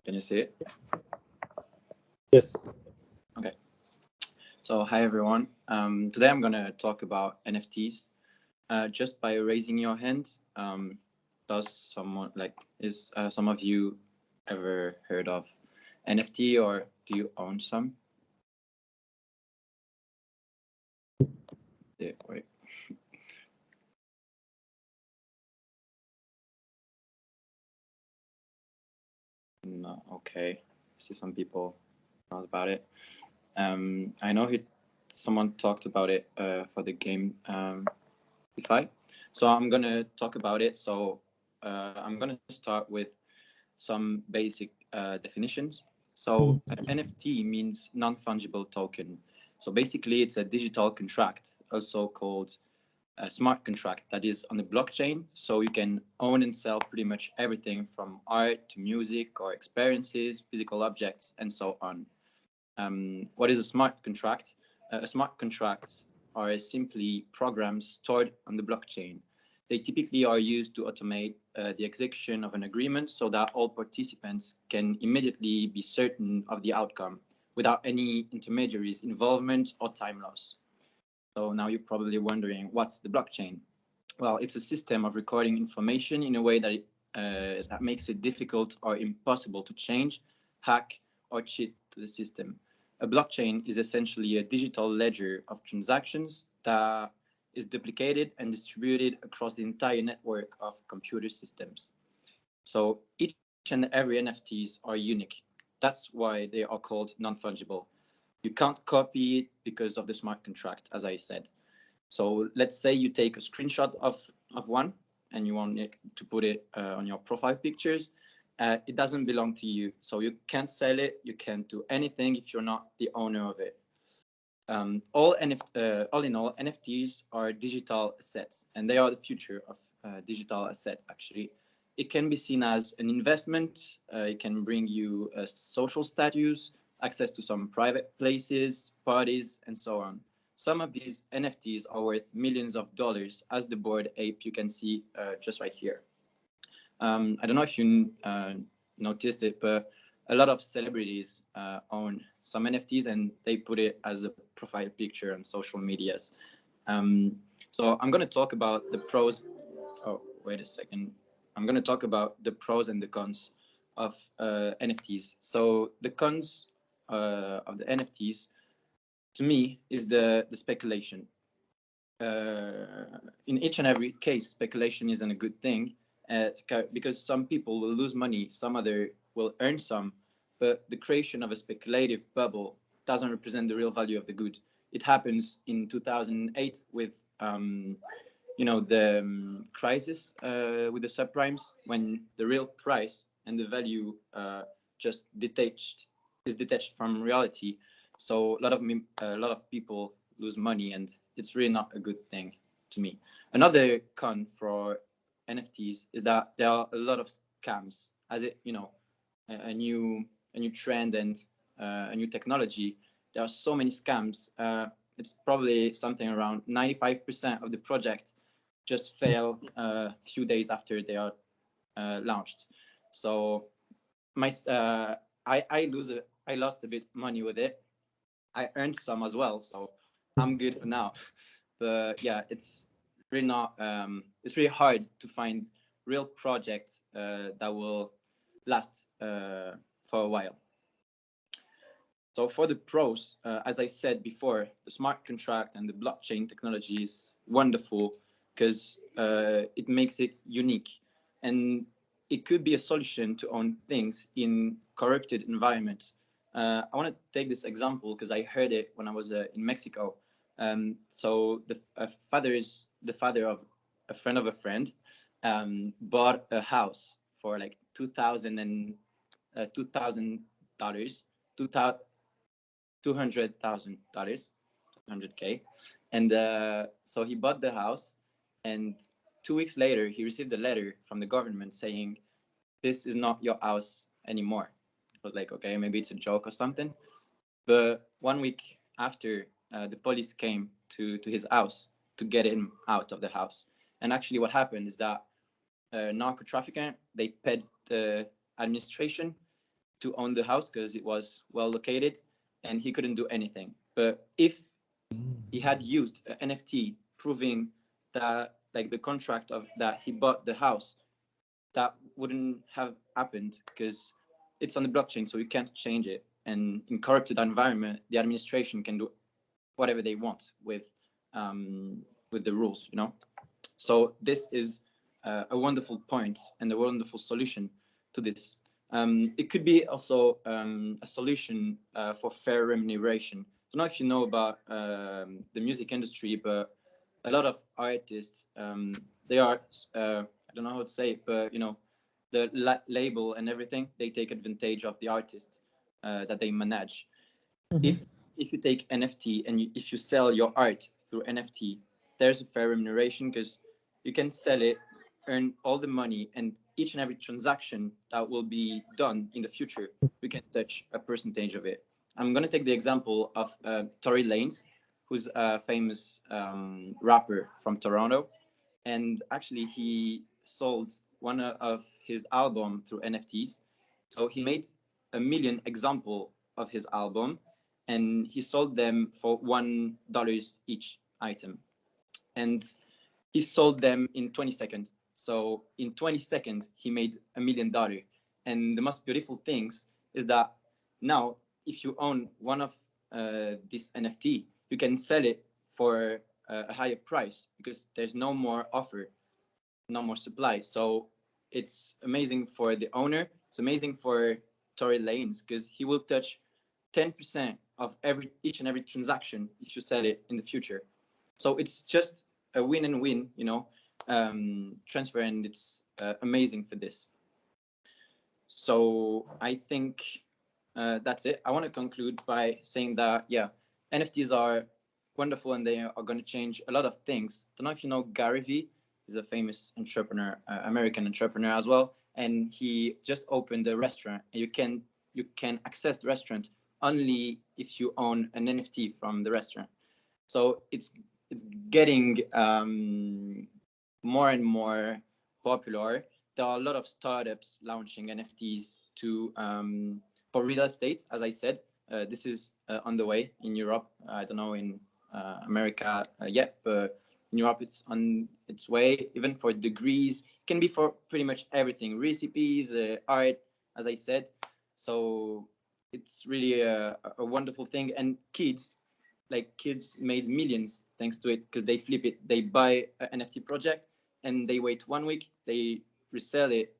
Can you see it? Yes. Okay. So hi everyone. Today I'm gonna talk about NFTs. Just by raising your hand, does someone is some of you ever heard of NFT or do you own some? Yeah, wait. No, okay. See some people know about it. I know someone talked about it for the game DeFi. So I'm gonna talk about it. So I'm gonna start with some basic definitions. So NFT means non-fungible token. So basically, it's a digital contract, also called a smart contract, that is on the blockchain. So you can own and sell pretty much everything from art to music or experiences, physical objects, and so on. What is a smart contract? smart contracts are simply programs stored on the blockchain. They typically are used to automate the execution of an agreement so that all participants can immediately be certain of the outcome without any intermediaries' involvement or time loss. So now you're probably wondering, what's the blockchain? Well, it's a system of recording information in a way that that makes it difficult or impossible to change, hack, or cheat to the system. A blockchain is essentially a digital ledger of transactions that is duplicated and distributed across the entire network of computer systems. So each and every NFTs are unique. That's why they are called non-fungible. You can't copy it because of the smart contract, as I said. So let's say you take a screenshot of one and you want it to put it on your profile pictures. It doesn't belong to you. So you can't sell it. You can't do anything if you're not the owner of it. All in all, NFTs are digital assets, and they are the future of digital asset, actually. It can be seen as an investment. It can bring you a social status, access to some private places, parties, and so on. Some of these NFTs are worth millions of dollars, as the Bored Ape you can see just right here. I don't know if you noticed it, but a lot of celebrities own some NFTs and they put it as a profile picture on social medias. So I'm going to talk about the pros. Oh, wait a second. I'm going to talk about the pros and the cons of NFTs. So the cons of the NFTs, to me, is the speculation. In each and every case, speculation isn't a good thing because some people will lose money, some other will earn some, but the creation of a speculative bubble doesn't represent the real value of the good. It happens in 2008 with the crisis with the subprimes, when the real price and the value just is detached from reality. So a lot of people lose money, and it's really not a good thing to me. Another con for NFTs is that there are a lot of scams. As a new trend and a new technology, there are so many scams. It's probably something around 95% of the project just fail a few days after they are launched. So I lost a bit money with it. I earned some as well, so I'm good for now. But yeah, it's really not. It's really hard to find real projects that will last for a while. So for the pros, as I said before, the smart contract and the blockchain technology is wonderful because it makes it unique, and it could be a solution to own things in corrupted environment. I want to take this example because I heard it when I was in Mexico. So the father of a friend of a friend bought a house for like $2,000, $200,000, $100K, and so he bought the house, and 2 weeks later he received a letter from the government saying, "This is not your house anymore." I was like, okay, maybe it's a joke or something. But 1 week after, the police came to his house to get him out of the house. And actually what happened is that narco trafficker, they paid the administration to own the house because it was well located and he couldn't do anything. But if he had used an NFT proving that, like, the contract of that he bought the house, that wouldn't have happened because it's on the blockchain, so you can't change it. And in corrupted environment, the administration can do whatever they want with the rules, So this is a wonderful point and a wonderful solution to this. It could be also a solution for fair remuneration. I don't know if you know about the music industry, but a lot of artists, they are, I don't know how to say it, but the label and everything, they take advantage of the artists that they manage. Mm-hmm. If you take NFT and if you sell your art through NFT, there's a fair remuneration because you can sell it, earn all the money, and each and every transaction that will be done in the future, we can touch a percentage of it. I'm going to take the example of Tory Lanez. who's a famous rapper from Toronto, and actually he sold one of his album through NFTs. So he made 1 million example of his album, and he sold them for $1 each item, and he sold them in 20 seconds. So in 20 seconds, he made $1 million. And the most beautiful things is that now, if you own one of this NFT, you can sell it for a higher price because there's no more offer, no more supply. So it's amazing for the owner. It's amazing for Tory Lanez because he will touch 10% of each and every transaction if you sell it in the future. So it's just a win and win, transfer, and it's amazing for this. So I think that's it. I want to conclude by saying that, yeah, NFTs are wonderful and they are going to change a lot of things. Don't know if you know Gary Vee. He's a famous entrepreneur, American entrepreneur as well, and he just opened a restaurant. And you can access the restaurant only if you own an NFT from the restaurant. So it's getting more and more popular. There are a lot of startups launching NFTs to for real estate. As I said, this is on the way in Europe. I don't know in America yet, but in Europe it's on its way. Even for degrees, it can be for pretty much everything. Recipes, art, as I said. So it's really a wonderful thing, and kids made millions thanks to it because they flip it. They buy an NFT project and they wait 1 week, they resell it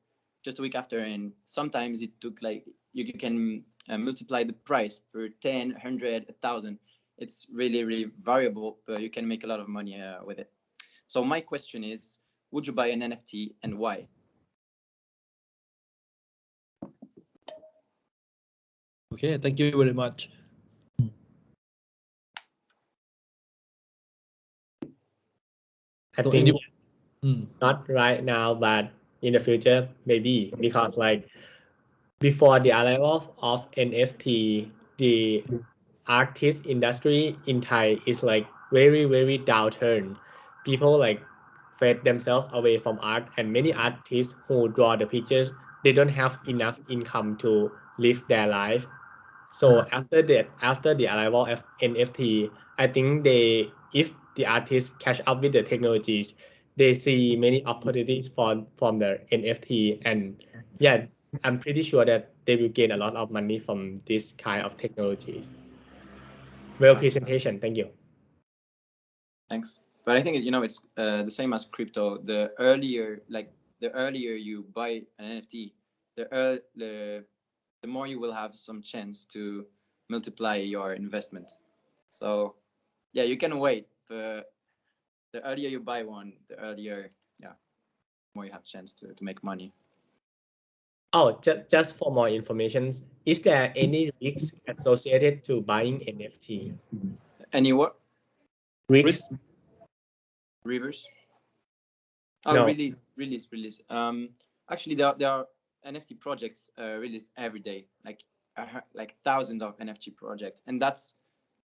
just a week after, and sometimes it took you can multiply the price per 10, 100, 1,000. It's really, really variable, but you can make a lot of money with it. So my question is, would you buy an NFT and why? Okay, thank you very much. I So think anyone- not right now, but in the future, maybe, because before the arrival of NFT, the artist industry in Thai is very, very downturn. People fade themselves away from art, and many artists who draw the pictures, they don't have enough income to live their life. So after the arrival of NFT, I think if the artists catch up with the technologies, they see many opportunities from the NFT, and yeah, I'm pretty sure that they will gain a lot of money from this kind of technologies. Well, presentation. Thank you. Thanks. But I think it's the same as crypto. The earlier you buy an NFT, the more you will have some chance to multiply your investment. So yeah, you can wait, but the earlier you buy one, the earlier, more you have chance to make money. Oh, just for more information, is there any risks associated to buying NFT? Any what? Risks? Rivers? Oh, No. release. Actually, there are NFT projects released every day, like thousands of NFT projects, and this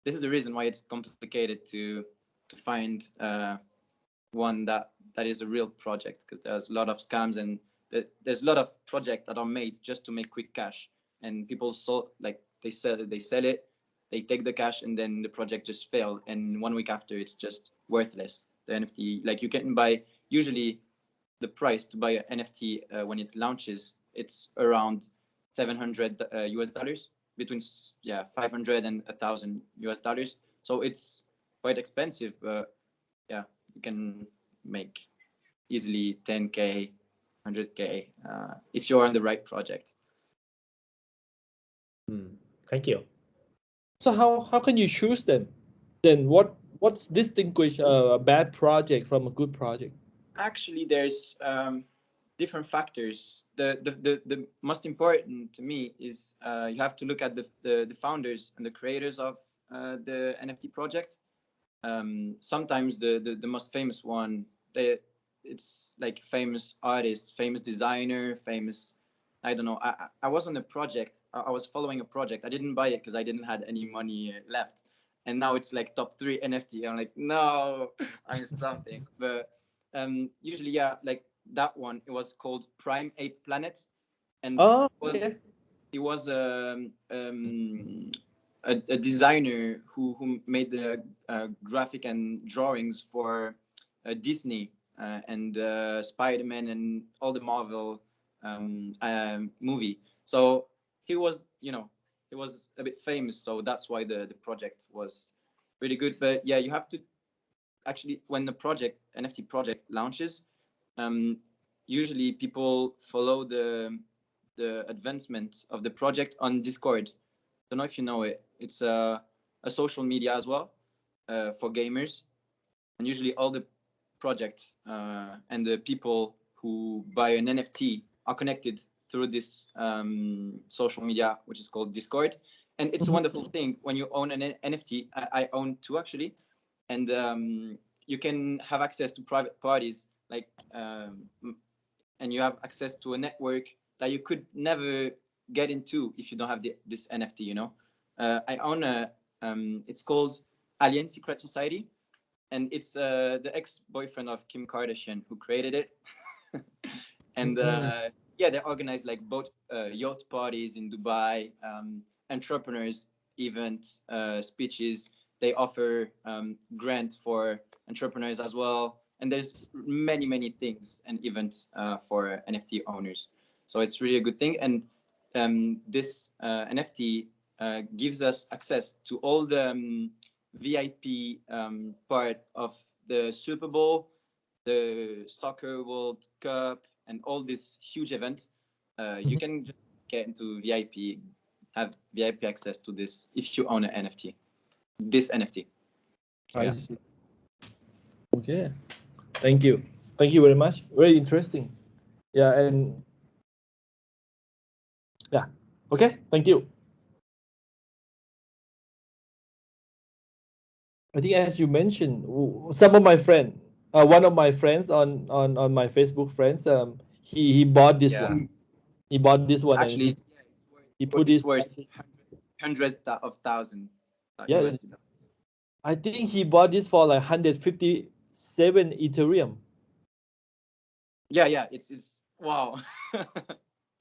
is the reason why it's complicated to find one that is a real project, because there's a lot of scams, and there's a lot of projects that are made just to make quick cash, and people they sell it, they take the cash, and then the project just failed, and 1 week after it's just worthless. The NFT, you can buy, usually the price to buy an NFT when it launches, it's around $700 US dollars, between 500 and $1,000 US. So it's quite expensive, but yeah, you can make easily 10K, 100K if you're on the right project. Thank you. So how can you choose them? Then what's distinguish a bad project from a good project? Actually, there's different factors. The most important to me is you have to look at the founders and the creators of the NFT project. Sometimes the most famous one, it's like famous artist, famous designer, famous, I don't know. I was on a project. I was following a project. I didn't buy it because I didn't have any money left. and now it's like top 3 NFT. I'm like, no, I missed something. But usually, yeah, like that one, it was called Prime 8 Planet, and he was a designer who made the graphic and drawings for Disney and Spider-Man and all the Marvel movie. So he was, he was a bit famous, so that's why the project was really good. But yeah, you have to actually, when the NFT project launches, usually people follow the advancement of the project on Discord. Don't know if you know it. It's a social media as well for gamers, and usually all the projects and the people who buy an NFT are connected through this social media, which is called Discord. And it's a wonderful thing when you own an NFT. I own 2 actually, and you can have access to private parties, like, and you have access to a network that you could never get into if you don't have this NFT. I own it's called Alien Secret Society, and it's the ex-boyfriend of Kim Kardashian who created it. And yeah, they organize like both yacht parties in Dubai, entrepreneurs event, speeches. They offer grants for entrepreneurs as well, and there's many things and events for NFT owners. So it's really a good thing, and this NFT gives us access to all the VIP part of the Super Bowl, the Soccer World Cup, and all these huge events. You can just get into VIP, have VIP access to this if you own an NFT. This NFT. I see. Okay. Thank you very much. Very interesting. Yeah, and yeah. Okay, thank you. I think as you mentioned, some of my friends, one of my friends on my Facebook friends, he bought this one. He bought this one. Actually, and he put this worth hundreds of thousands. Yeah, I think he bought this for like 157 Ethereum. Yeah, it's wow.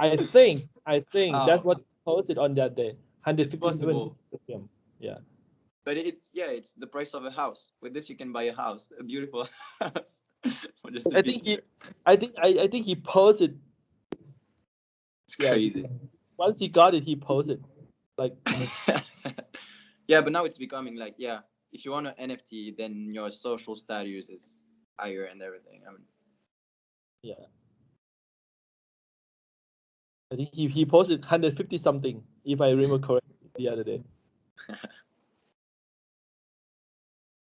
I think that's what he posted on that day. 157 Ethereum. Yeah. But it's the price of a house. With this, you can buy a house, a beautiful house. For just a picture. I think he posted. It's crazy. Once he got it, he posted. Like. Yeah, but now it's becoming like, yeah, if you want an NFT, then your social status is higher and everything. I mean, yeah. I think he posted 150 something, if I remember correctly, the other day.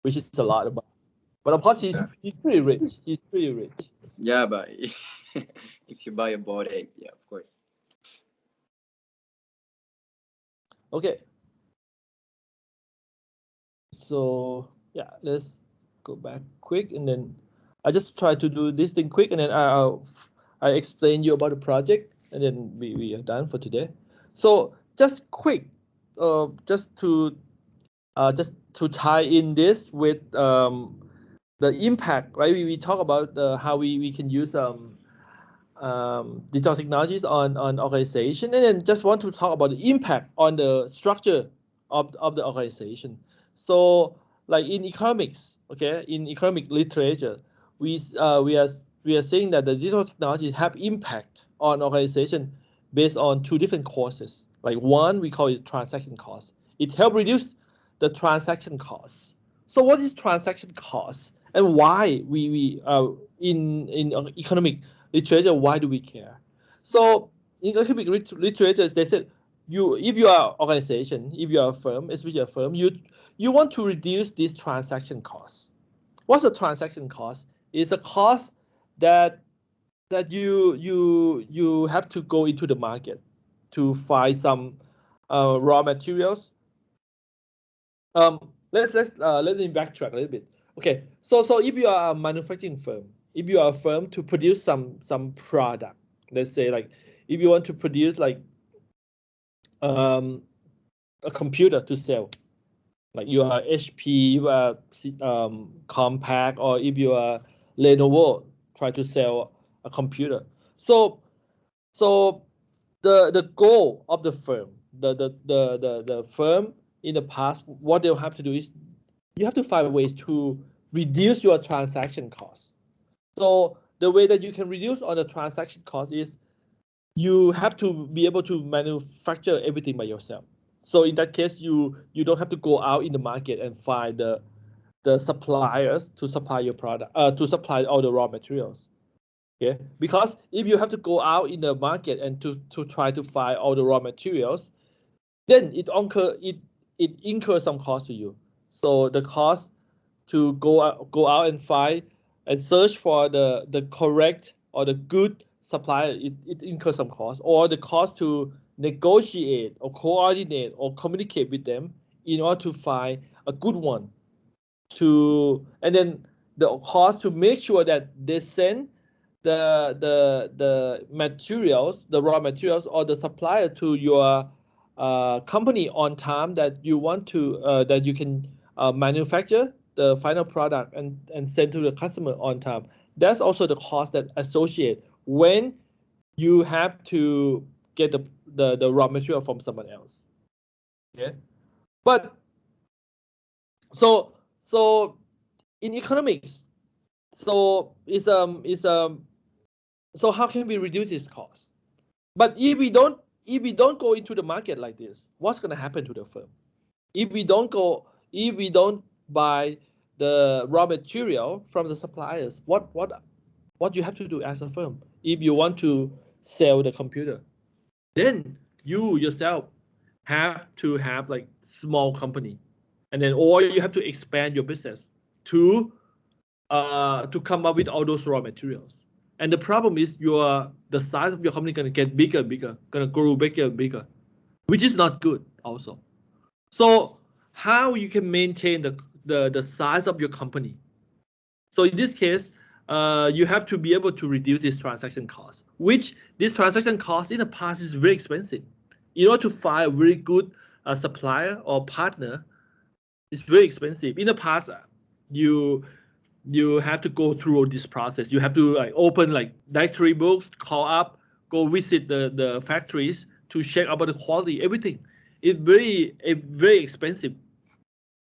Which is a lot, but of course he's pretty rich. He's pretty rich. Yeah, but if you buy a Bored Ape, yeah, of course. Okay. So yeah, let's go back quick, and then I just try to do this thing quick, and then I explain you about the project, and then we are done for today. So just quick, just to tie in this with the impact, right? We talk about how we can use digital technologies on organization, and then just want to talk about the impact on the structure of the organization. So like in economics, okay, in economic literature, we are saying that the digital technologies have impact on organization based on 2 different causes. Like one, we call it transaction cost. It helps reduce the transaction costs. So what is transaction cost, and why we in economic literature, why do we care? So in economic literature, they said if you are organization, if you are a firm, especially a firm, you want to reduce this transaction costs. What's the transaction cost? It's a cost that you have to go into the market to find some raw materials. Let me backtrack a little bit. Okay, so if you are a manufacturing firm, if you are a firm to produce some product, let's say like if you want to produce like a computer to sell, like you are HP, you are Compaq, or if you are Lenovo, try to sell a computer. So the goal of the firm, the firm in the past, what they'll have to do is you have to find ways to reduce your transaction costs. So the way that you can reduce on the transaction cost is you have to be able to manufacture everything by yourself. So in that case, you don't have to go out in the market and find the suppliers to supply your product, to supply all the raw materials. Okay, because if you have to go out in the market and to try to find all the raw materials, then it incurs some cost to you. So the cost to go out and find and search for the correct or the good supplier, it incurs some cost, or the cost to negotiate or coordinate or communicate with them in order to find a good one, and then the cost to make sure that they send the materials, the raw materials, or the supplier to your company on time, that you want to that you can manufacture the final product and send to the customer on time. That's also the cost that associate when you have to get the raw material from someone else. Okay, but so in economics, so so how can we reduce this cost? But if we don't go into the market like this, what's going to happen to the firm? If we don't buy the raw material from the suppliers, what you have to do as a firm if you want to sell the computer? Then you yourself have to have like small company, and then or you have to expand your business to come up with all those raw materials. And the problem is the size of your company going to get bigger and bigger, going to grow bigger and bigger, which is not good also. So how you can maintain the size of your company? So in this case, you have to be able to reduce this transaction cost, which this transaction cost in the past is very expensive. In order to find a very good supplier or partner, it's very expensive. In the past, you have to go through this process. You have to like open like directory books, call up, go visit the factories to check about the quality, everything. It's very expensive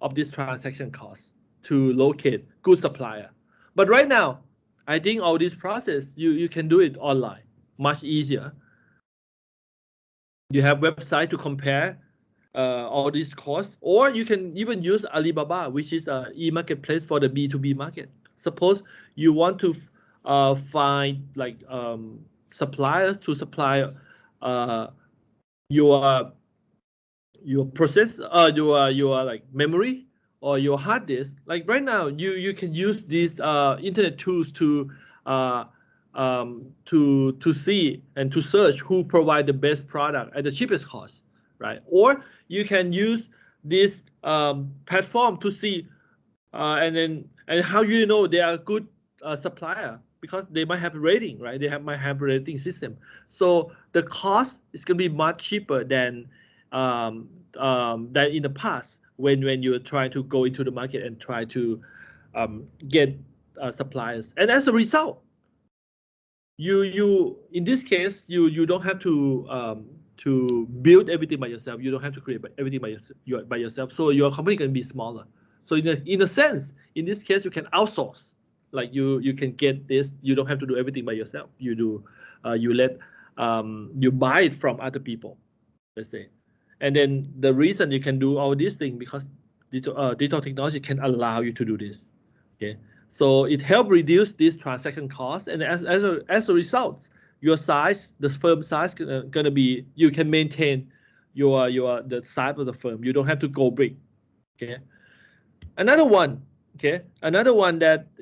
of this transaction cost to locate good supplier. But right now, I think all this process you can do it online, much easier. You have website to compare all these costs, or you can even use Alibaba, which is an e-marketplace for the B2B market. Suppose you want to find like suppliers to supply your process, your like memory or your hard disk. Like right now, you can use these internet tools to see and to search who provide the best product at the cheapest cost, right? Or you can use this platform to see and how you know they are a good supplier, because they might have a rating, right? They might have a rating system. So the cost is going to be much cheaper than in the past when you're trying to go into the market and try to get suppliers. And as a result, you in this case you don't have to build everything by yourself. You don't have to create everything by yourself. So your company can be smaller. So in a sense, in this case, you can outsource. Like you can get this. You don't have to do everything by yourself. You do you buy it from other people, let's say. And then the reason you can do all these things because digital technology can allow you to do this. Okay. So it helps reduce this transaction cost, and as a result, your size, the firm size, gonna be, you can maintain the size of the firm. You don't have to go big. Okay. Another one that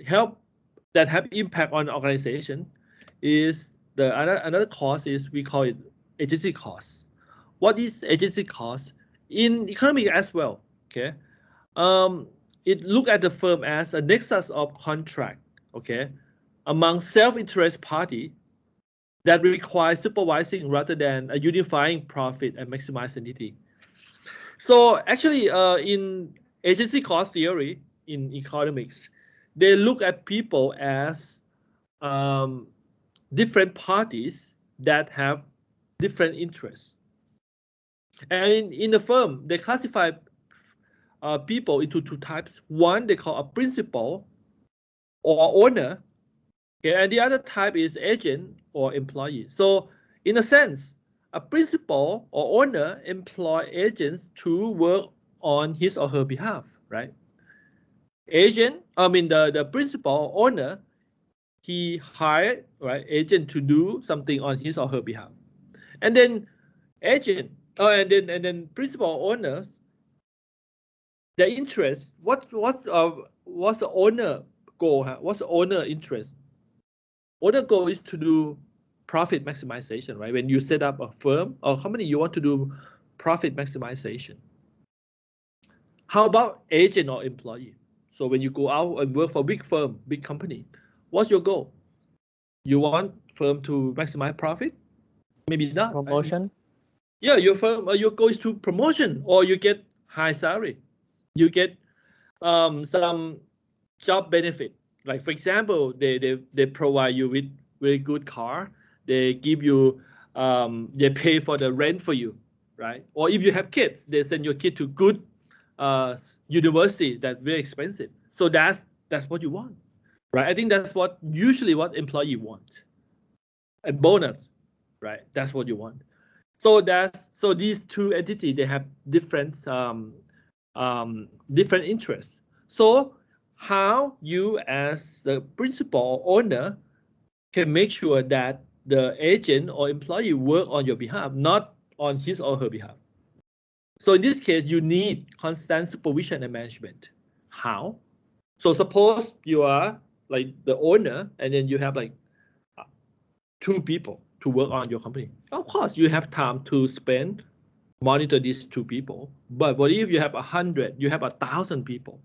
have impact on the organization is another cost is, we call it agency cost. What is agency cost in economics as well? Okay. It look at the firm as a nexus of contract, okay, among self-interest party that requires supervising rather than a unifying profit and maximize entity. So actually, in agency cost theory in economics, they look at people as different parties that have different interests. And in the firm, they classify people into two types. One they call a principal or owner, okay, and the other type is agent or employee. So in a sense, a principal or owner employ agents to work on his or her behalf, right? The principal or owner, he hired, right, agent to do something on his or her behalf. And then agent, and then principal owners, their interest, what's the owner goal? What's the owner interest? Owner goal is to do profit maximization, right? When you set up a firm or company, you want to do profit maximization. How about agent or employee? So when you go out and work for a big firm, big company, what's your goal? You want firm to maximize profit? Maybe not. Promotion? Right? Yeah, your goal is to promotion, or you get high salary. You get some job benefit. Like for example, they provide you with very good car. They give you they pay for the rent for you, right? Or if you have kids, they send your kid to good university that's very expensive. So that's what you want, right? I think that's usually what employee want. A bonus, right? That's what you want. So these two entities, they have different different interests. So how you as the principal owner can make sure that the agent or employee work on your behalf, not on his or her behalf. So in this case, you need constant supervision and management. How? So suppose you are like the owner, and then you have like 2 people to work on your company. Of course, you have time to spend monitor these 2 people. But what if you have 100, you have 1,000 people?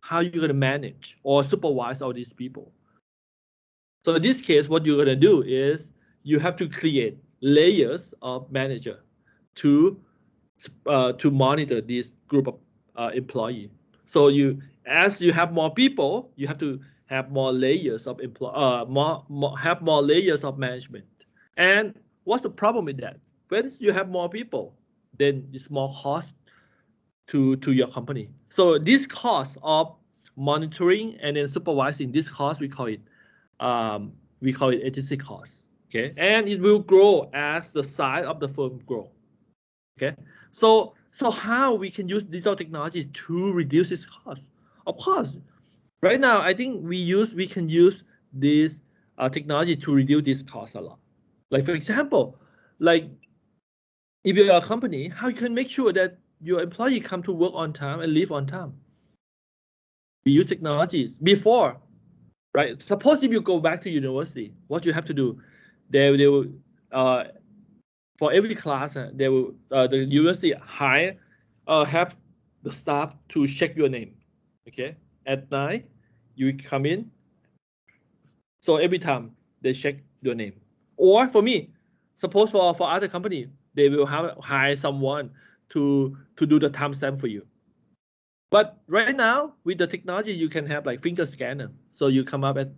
How are you going to manage or supervise all these people? So in this case, what you're going to do is you have to create layers of manager to monitor this group of employee. So as you have more people, you have to have more layers of more layers of management. And what's the problem with that? When you have more people, then it's more cost to your company. So this cost of monitoring and then supervising, this cost we call it agency cost. Okay, and it will grow as the size of the firm grow. Okay, so how we can use digital technologies to reduce this cost? Of course, right now I think we can use this technology to reduce this cost a lot. Like for example, like if you're a company, how you can make sure that your employee come to work on time and leave on time? We use technologies before, right? Suppose if you go back to university, what you have to do, they will for every class, they will the university have the staff to check your name. Okay, at night you come in, so every time they check your name. Or for me, suppose for other company, they will hire someone to do the timestamp for you. But right now with the technology, you can have like finger scanner. So you come at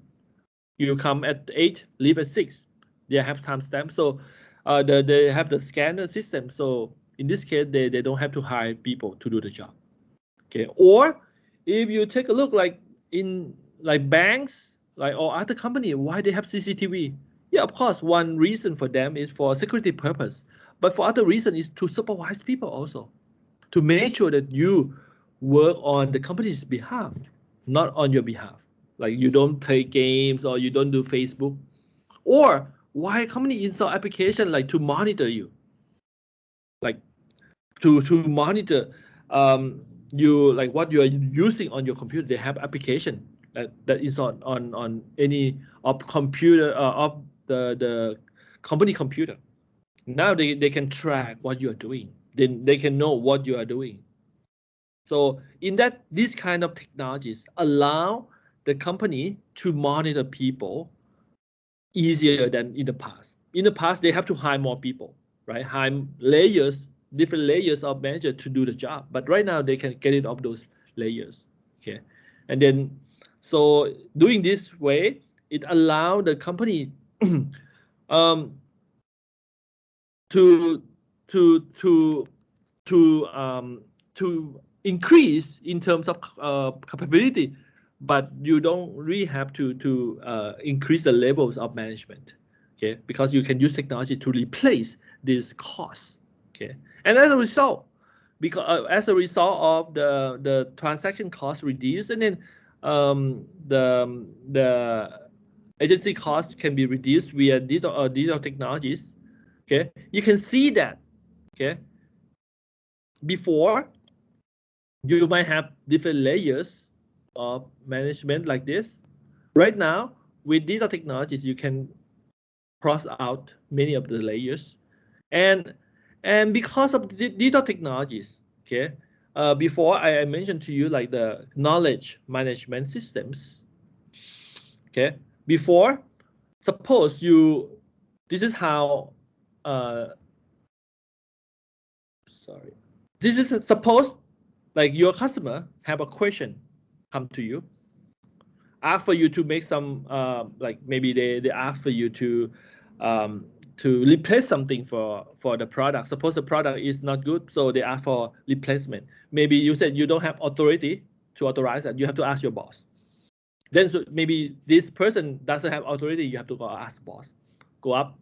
8, leave at 6. They have timestamp. So they have the scanner system. So in this case, they don't have to hire people to do the job. Okay. Or if you take a look like in like banks, like or other company, why they have CCTV? Yeah, of course, one reason for them is for security purpose, but for other reason is to supervise people also, to make sure that you work on the company's behalf, not on your behalf. Like you don't play games or you don't do Facebook. Or why company install application like to monitor you, like to monitor you, like what you are using on your computer. They have application that is on any of computer of the company computer. Now they can track what you are doing. Then they can know what you are doing. So in that, these kind of technologies allow the company to monitor people easier than in the past. In the past, they have to hire more people, right? Hire different layers of manager to do the job. But right now, they can get it off those layers. Okay, and then so doing this way, it allows the company to increase in terms of capability, but you don't really have to increase the levels of management. Okay, because you can use technology to replace these costs. Okay, and as a result, as a result of the transaction cost reduced, and then the agency costs can be reduced via digital technologies. Okay, you can see that. Okay, before you might have different layers of management like this. Right now, with digital technologies, you can cross out many of the layers, and because of the digital technologies, okay. Before I mentioned to you like the knowledge management systems. Okay, before, suppose this is how. Sorry. This is suppose like your customer have a question come to you, ask for you to make some like maybe they ask for you to replace something for the product. Suppose the product is not good, so they ask for replacement. Maybe you said you don't have authority to authorize that. You have to ask your boss. Then so maybe this person doesn't have authority. You have to go ask the boss. Go up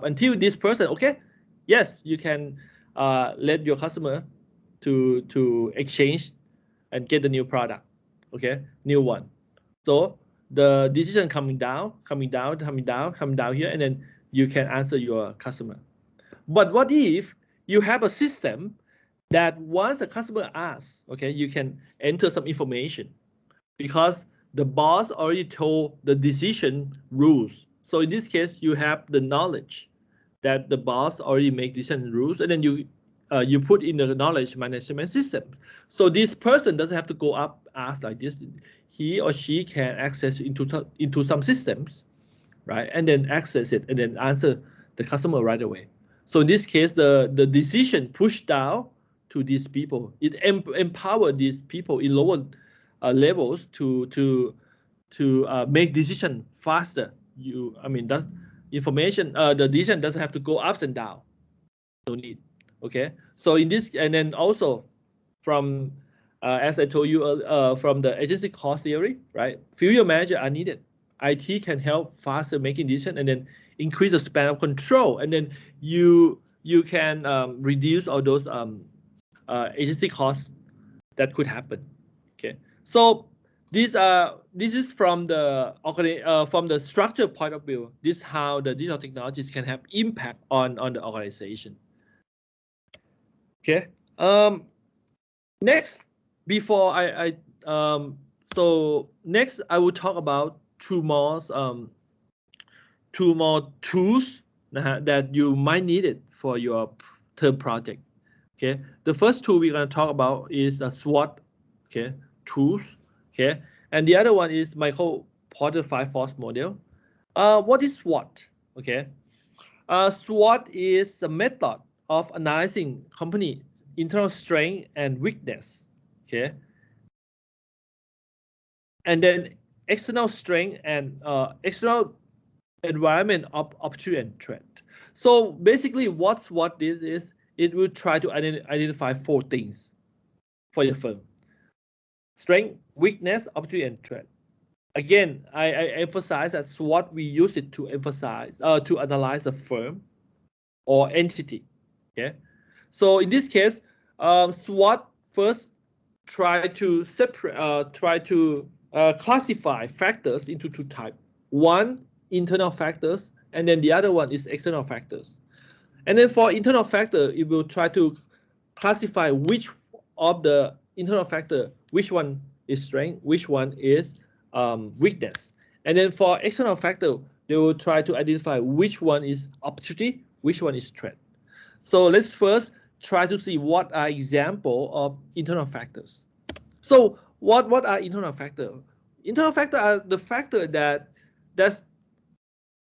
until this person, okay, yes, you can let your customer to exchange and get the new product, okay, new one. So the decision coming down here, and then you can answer your customer. But what if you have a system that once the customer asks, okay, you can enter some information because the boss already told the decision rules. So in this case, you have the knowledge that the boss already make decision rules, and then you put in the knowledge management system. So this person doesn't have to go up ask like this. He or she can access into some systems, right? And then access it and then answer the customer right away. So in this case, the decision pushed down to these people. It empower these people in lower levels to make decision faster. That's information. The decision doesn't have to go ups and down. No need. Okay. So in this, and then also from as I told you from the agency cost theory, right? Fewer managers are needed. IT can help faster making decision and then increase the span of control, and then you can reduce all those agency costs that could happen. Okay. So this is from the structure point of view. This is how the digital technologies can have impact on the organization. Okay. Next, before so next I will talk about two more tools that you might need it for your term project. Okay. The first tool we're going to talk about is a SWOT. Okay. Tools. Okay. And the other one is Michael Porter 5 Force model. What is SWOT? Okay. SWOT is a method of analyzing company internal strength and weakness. Okay. And then external strength and external environment of opportunity and threat. So basically, what this is, it will try to identify 4 things for your firm: strength, weakness, opportunity, and threat. Again, I emphasize that SWOT, we use it to emphasize to analyze the firm or entity. Okay, so in this case, SWOT first try to separate, classify factors into 2 types. One, internal factors, and then the other one is external factors. And then for internal factor, it will try to classify which of the internal factor, which one is strength, which one is weakness. And then for external factor, they will try to identify which one is opportunity, which one is threat. So let's first try to see what are examples of internal factors. So what are internal factors? Internal factors are the factor that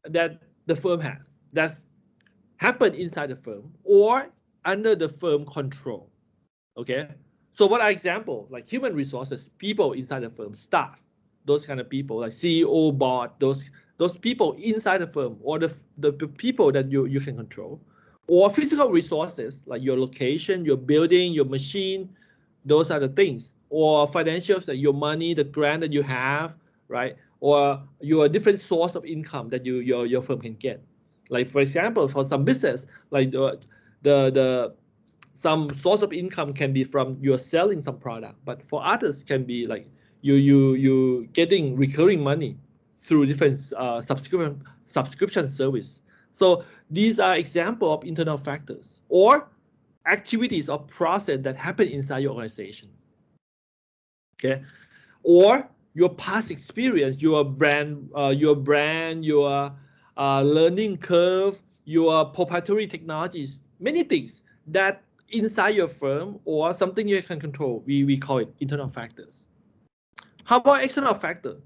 the firm has, that's happened inside the firm or under the firm control. Okay, So what are example? Like human resources, people inside the firm, staff, those kind of people, like CEO, board, those people inside the firm, or the people that you can control, or physical resources like your location, your building, your machine, those are the things, or financials, like your money, the grant that you have, right? Or your different source of income that your firm can get. Like for example, for some business, like the some source of income can be from you're selling some product, but for others can be like you getting recurring money through different subscription service. So these are example of internal factors or activities or process that happen inside your organization. Okay, or your past experience, your brand, your learning curve, your proprietary technologies, many things that inside your firm or something you can control. We call it internal factors. How about external factor?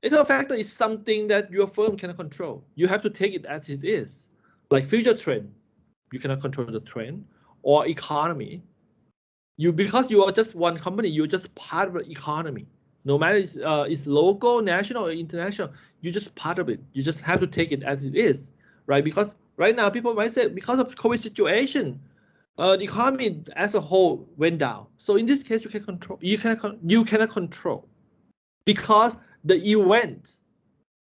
External factor is something that your firm cannot control. You have to take it as it is. Like future trend, you cannot control the trend, or economy. Because you are just one company, you're just part of the economy. No matter it's local, national, or international, you're just part of it. You just have to take it as it is, right? Because right now people might say because of COVID situation, the economy as a whole went down. So in this case, you can control. You cannot control because the event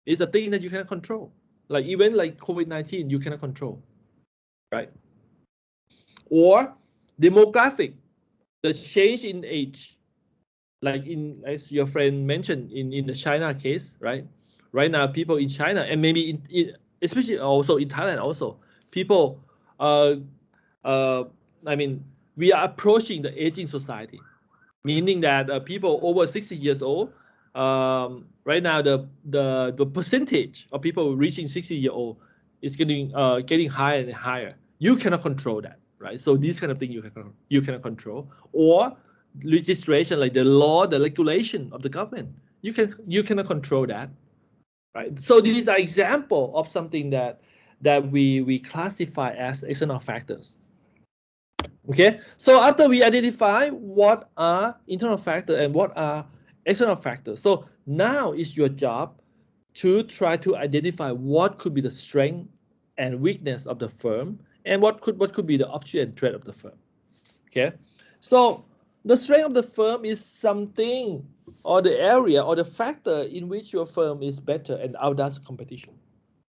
is a thing that you cannot control. Like event like COVID-19, you cannot control, right? Or demographic, the change in age, like as your friend mentioned in the China case, right? Right now, people in China and maybe especially also in Thailand, also people, I mean, we are approaching the aging society, meaning that people over 60 years old, right now the percentage of people reaching 60-year-old is getting higher and higher. You cannot control that, right? So these kind of things you cannot control, or legislation like the law, the regulation of the government, you cannot control that, right? So these are example of something that we classify as external factors. Okay, so after we identify what are internal factors and what are external factors, so now it's your job to try to identify what could be the strength and weakness of the firm and what could be the opportunity and threat of the firm. Okay, so the strength of the firm is something or the area or the factor in which your firm is better and outdoes competition.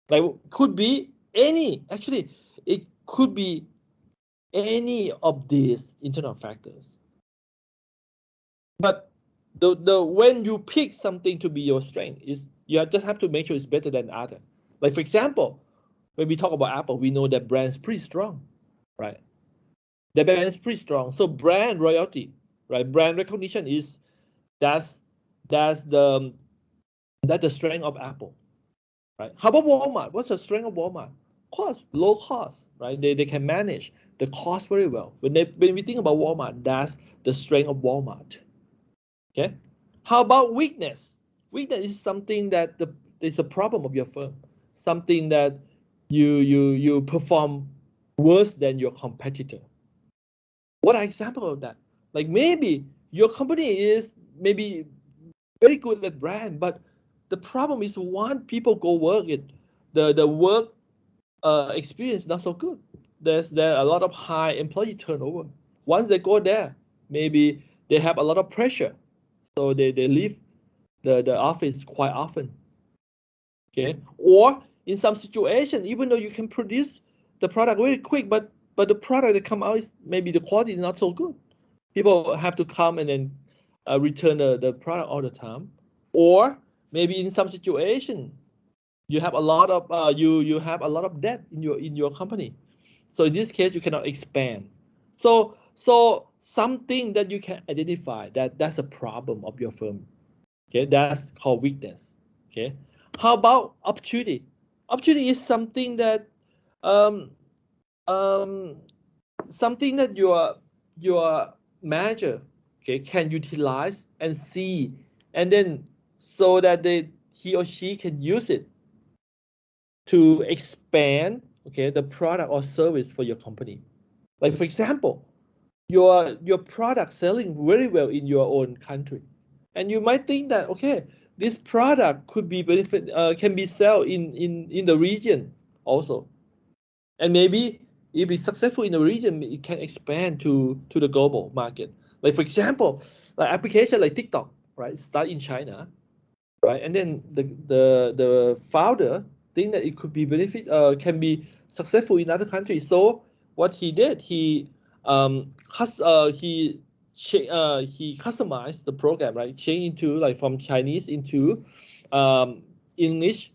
Like could be any, actually it could be any of these internal factors. But the when you pick something to be your strength, is you just have to make sure it's better than other. Like for example, when we talk about Apple, we know that brand is pretty strong, right? The brand is pretty strong. So brand royalty, right? Brand recognition is that's the strength of Apple, right? How about Walmart? What's the strength of Walmart? Cost, low cost, right? They can manage the cost very well. When we think about Walmart, that's the strength of Walmart. Okay. How about weakness? Weakness is something that is a problem of your firm. Something that you perform worse than your competitor. What are examples of that? Like maybe your company is maybe very good at brand, but the problem is when people go work it, the work experience not so good. There a lot of high employee turnover. Once they go there, maybe they have a lot of pressure, so they leave the office quite often. Okay, or in some situation, even though you can produce the product very quick, but the product that come out is maybe the quality is not so good. People have to come and then return the product all the time. Or maybe in some situation, you have a lot of you have a lot of debt in your company. So in this case, you cannot expand. So something that you can identify that's a problem of your firm. Okay, that's called weakness. Okay, how about opportunity? Opportunity is something that something that your manager, okay, can utilize and see, and then so that he or she can use it to expand, okay, the product or service for your company. Like for example, your product selling very well in your own country, and you might think that okay, this product could be benefit can be sell in the region also, and maybe if it's successful in the region, it can expand to the global market. Like for example, like application like TikTok, right, start in China, right, and then the founder think that it could be benefit can be successful in other countries. So what he did, he he customized the program, right, change into like from Chinese into English,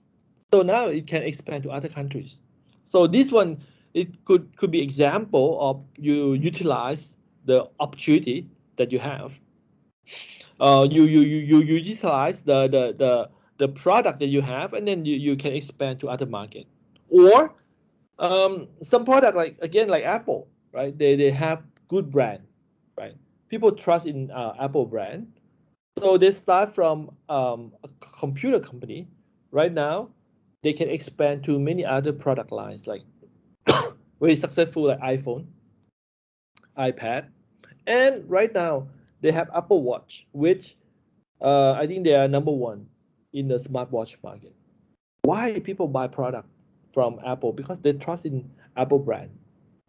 so now it can expand to other countries. So this one, it could be example of you utilize the opportunity that you have. You utilize the product that you have, and then you can expand to other market. Or some product like again like Apple, right? They have good brand, right? People trust in Apple brand, so they start from a computer company. Right now, they can expand to many other product lines like very successful like iPhone, iPad, and right now they have Apple Watch, which I think they are number one in the smartwatch market. Why people buy product from Apple? Because they trust in Apple brand,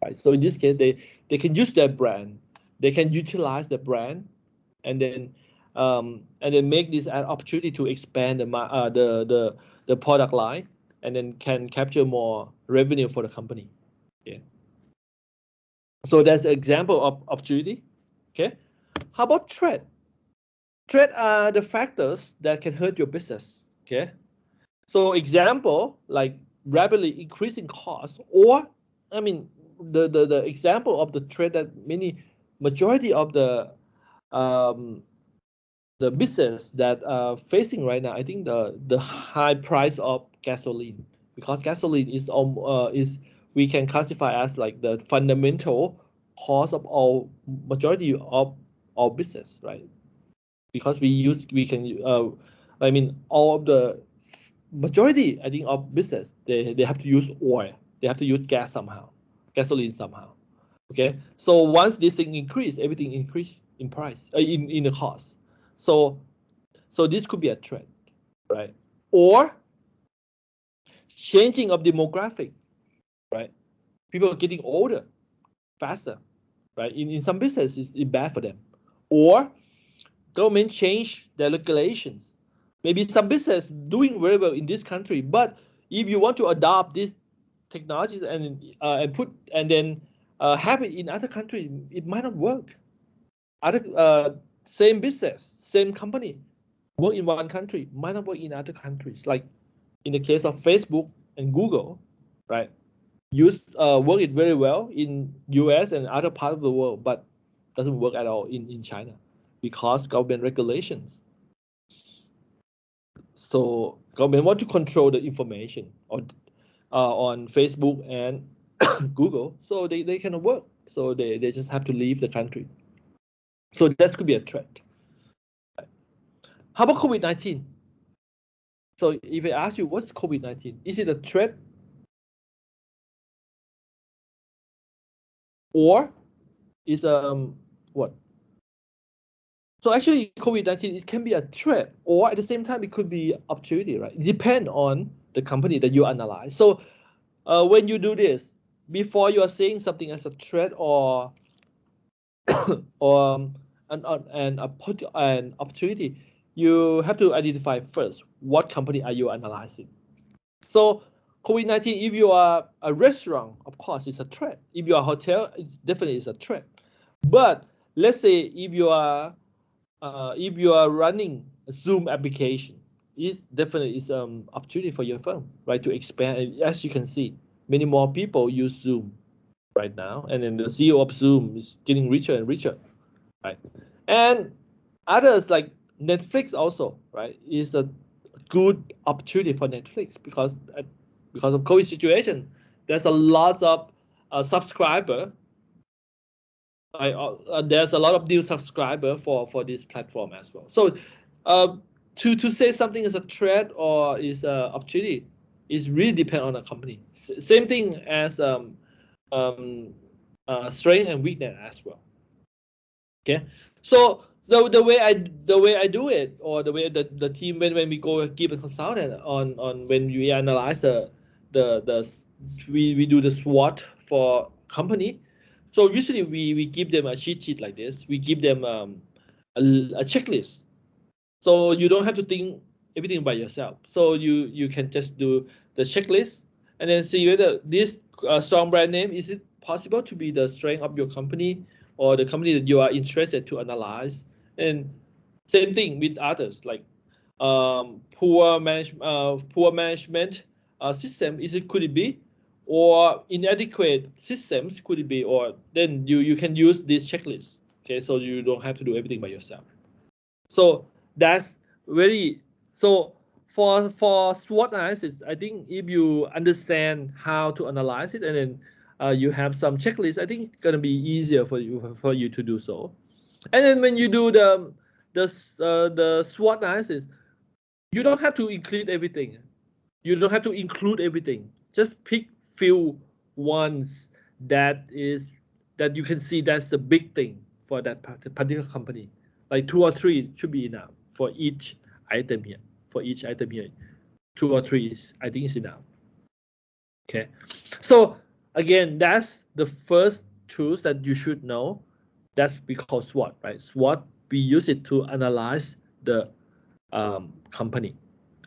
right? So in this case, they can use their brand, they can utilize the brand, and then make this an opportunity to expand the product line, and then can capture more revenue for the company. Yeah. So that's an example of opportunity. Okay. How about threat? Threat are the factors that can hurt your business. Okay. So example like rapidly increasing costs, or I mean the example of the threat that majority of the business that are facing right now, I think the high price of gasoline, because gasoline is we can classify as like the fundamental cause of all majority of our business, right? Because we can I mean all of the majority I think of business, they have to use oil, they have to use gas somehow, gasoline somehow. Okay, so once this thing increase, everything increase in price, in the cost. So this could be a trend, right? Or changing of demographic, right? People are getting older faster, right? In some businesses, it's bad for them. Or government change their regulations. Maybe some business doing very well in this country, but if you want to adopt these technologies and then have it in other countries, it might not work. Other same business, same company, work in one country might not work in other countries. Like in the case of Facebook and Google, right? Work it very well in US and other parts of the world, but doesn't work at all in China because government regulations. So government want to control the information on Facebook and Google, so they cannot work. So they just have to leave the country. So that could be a threat. How about COVID-19? So if I ask you, what's COVID-19? Is it a threat? Or is what? So actually COVID-19, it can be a threat, or at the same time it could be opportunity, right? It depends on the company that you analyze. So when you do this, before you are saying something as a threat or or an opportunity, you have to identify first what company are you analyzing. So COVID-19, if you are a restaurant, of course, it's a threat. If you are a hotel, it definitely is a threat. But let's say if you are running a Zoom application, it definitely is opportunity for your firm, right, to expand. As you can see, many more people use Zoom right now, and then the CEO of Zoom is getting richer and richer, right? And others like Netflix also, right, is a good opportunity for Netflix because of COVID situation, there's a lot of subscriber. There's a lot of new subscriber for this platform as well. So to say something is a threat or is an opportunity is really depend on the company. Same thing as strength and weakness as well. Okay, so the way I do it, or the way the team when we go give a consultant on when we analyze the we do the SWOT for company. So usually we give them a cheat sheet like this. We give them a checklist. So you don't have to think everything by yourself. So you can just do the checklist and then see whether this strong brand name, is it possible to be the strength of your company or the company that you are interested to analyze. And same thing with others, like poor management system, could it be, or inadequate systems, could it be, or then you can use this checklist. Okay, so you don't have to do everything by yourself. So that's very, so for SWOT analysis, I think if you understand how to analyze it and then you have some checklists, I think it's gonna be easier for you to do so. And then when you do the SWOT analysis, you don't have to include everything. You don't have to include everything. Just pick few ones that you can see that's the big thing for that particular company. Like 2 or 3 should be enough for each item here. For each item here, 2 or 3 I think is enough. Okay, so again, that's the first tools that you should know. That's we call SWOT, right? SWOT, we use it to analyze the company.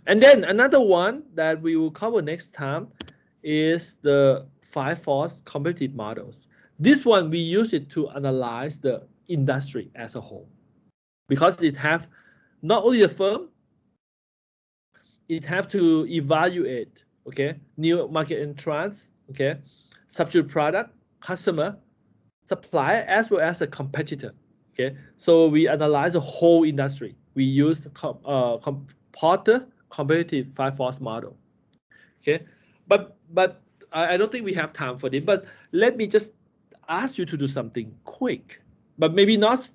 And then another one that we will cover next time is the 5 force competitive models. This one we use it to analyze the industry as a whole, because it have not only the firm, it have to evaluate, okay, new market entrants, okay, substitute product, customer, supplier, as well as a competitor. Okay, so we analyze the whole industry. We use the Porter competitive 5 force model. Okay, but I don't think we have time for this. But let me just ask you to do something quick. But maybe not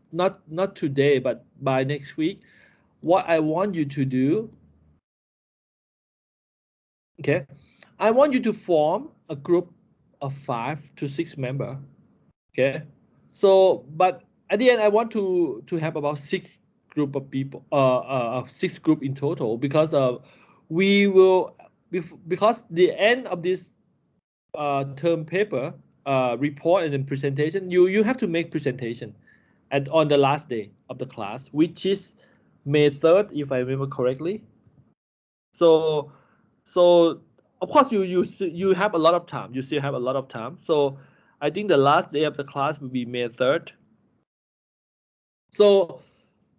today, but by next week. What I want you to do, okay, I want you to form a group of 5 to 6 members. Okay, so but at the end I want to have about 6 group of people, 6 group in total, because we will, because the end of this term paper report and then presentation, you have to make presentation and on the last day of the class, which is May 3rd, if I remember correctly. So of course you have a lot of time. You still have a lot of time. So I think the last day of the class will be May 3rd. So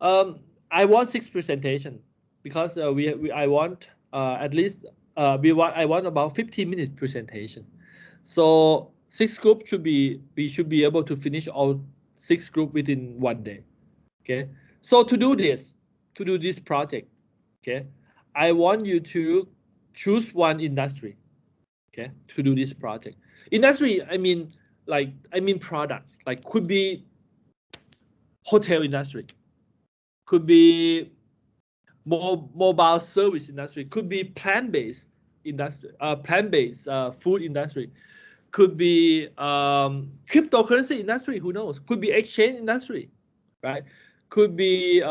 I want 6 presentation, because I want at least I want about 15 minutes presentation. So 6 groups we should be able to finish all 6 groups within 1 day. Okay, so to do this project, okay, I want you to choose one industry, okay, to do this project. Industry, I mean product, like could be hotel industry, could be mobile service industry, could be plant-based industry, plant-based food industry, could be cryptocurrency industry, who knows, could be exchange industry, right, could be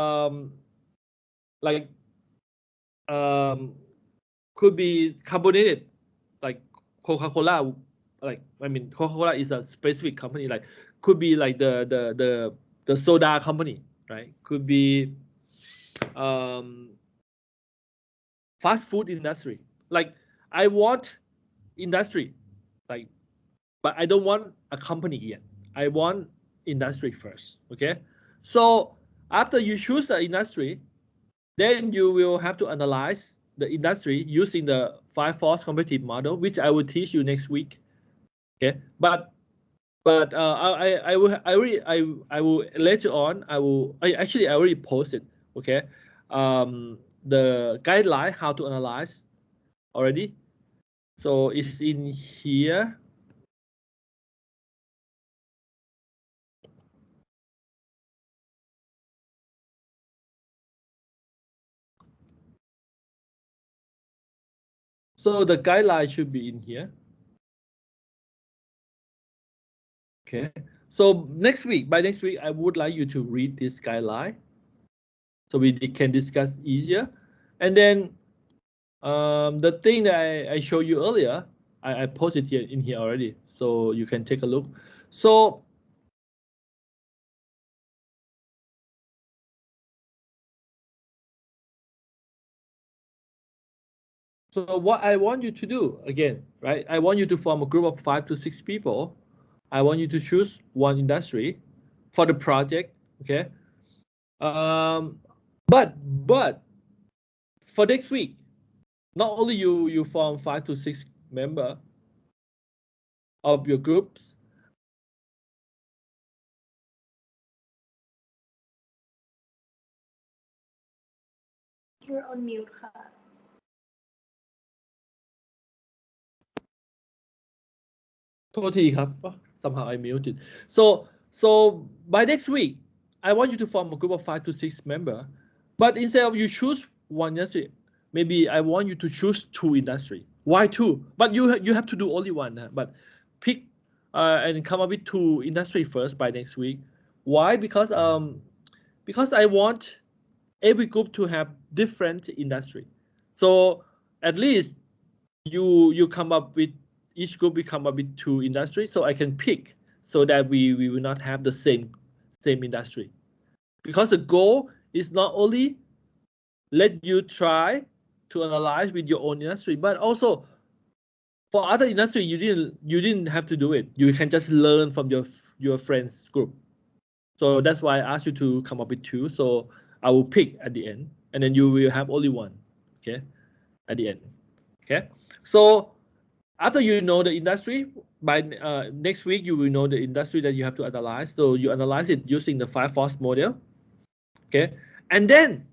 could be carbonated, like Coca-Cola, like Coca-Cola is a specific company, like could be like the soda company, right, could be fast food industry. Like I want industry, like, but I don't want a company yet. I want industry first. Okay, so after you choose the industry, then you will have to analyze the industry using the 5 force competitive model, which I will teach you next week. Okay, but I will later on, I already posted, okay, the guideline how to analyze already. So it's in here. So the guideline should be in here. Okay, So by next week, I would like you to read this guideline so we can discuss easier. And then the thing that I showed you earlier, I posted here in here already, so you can take a look. So what I want you to do again, right? I want you to form a group of 5 to 6 people. I want you to choose one industry for the project, okay? But for next week, not only you form 5 to 6 members of your groups. You're on mute ค่ะ Somehow I muted. So by next week, I want you to form a group of 5 to 6 members. But instead of you choose one industry, maybe I want you to choose 2 industry. Why 2? But you have to do only one. But pick and come up with 2 industry first by next week. Why? Because I want every group to have different industry. So at least you come up with each group, we come up with 2 industries, so I can pick so that we will not have the same industry. Because the goal is not only let you try to analyze with your own industry, but also for other industry you didn't have to do it. You can just learn from your friends group. So that's why I asked you to come up with 2. So I will pick at the end, and then you will have only 1, okay, at the end. Okay, so after you know the industry, by next week you will know the industry that you have to analyze. So you analyze it using the 5 force model. Okay, and then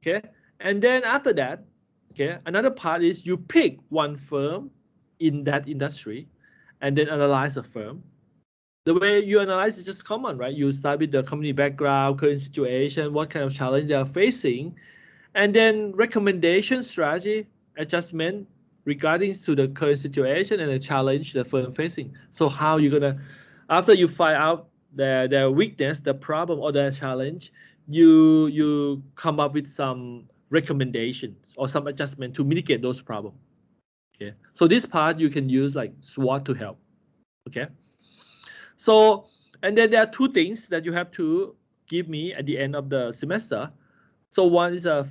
after that, okay, another part is you pick one firm in that industry, and then analyze the firm. The way you analyze is just common, right? You start with the company background, current situation, what kind of challenge they are facing, and then recommendation, strategy, adjustment regarding to the current situation and the challenge the firm facing. So how you're gonna, after you find out their weakness, the problem or the challenge, you come up with some recommendations or some adjustment to mitigate those problems. Okay, so this part you can use like SWOT to help. Okay, so and then there are 2 things that you have to give me at the end of the semester. So one is a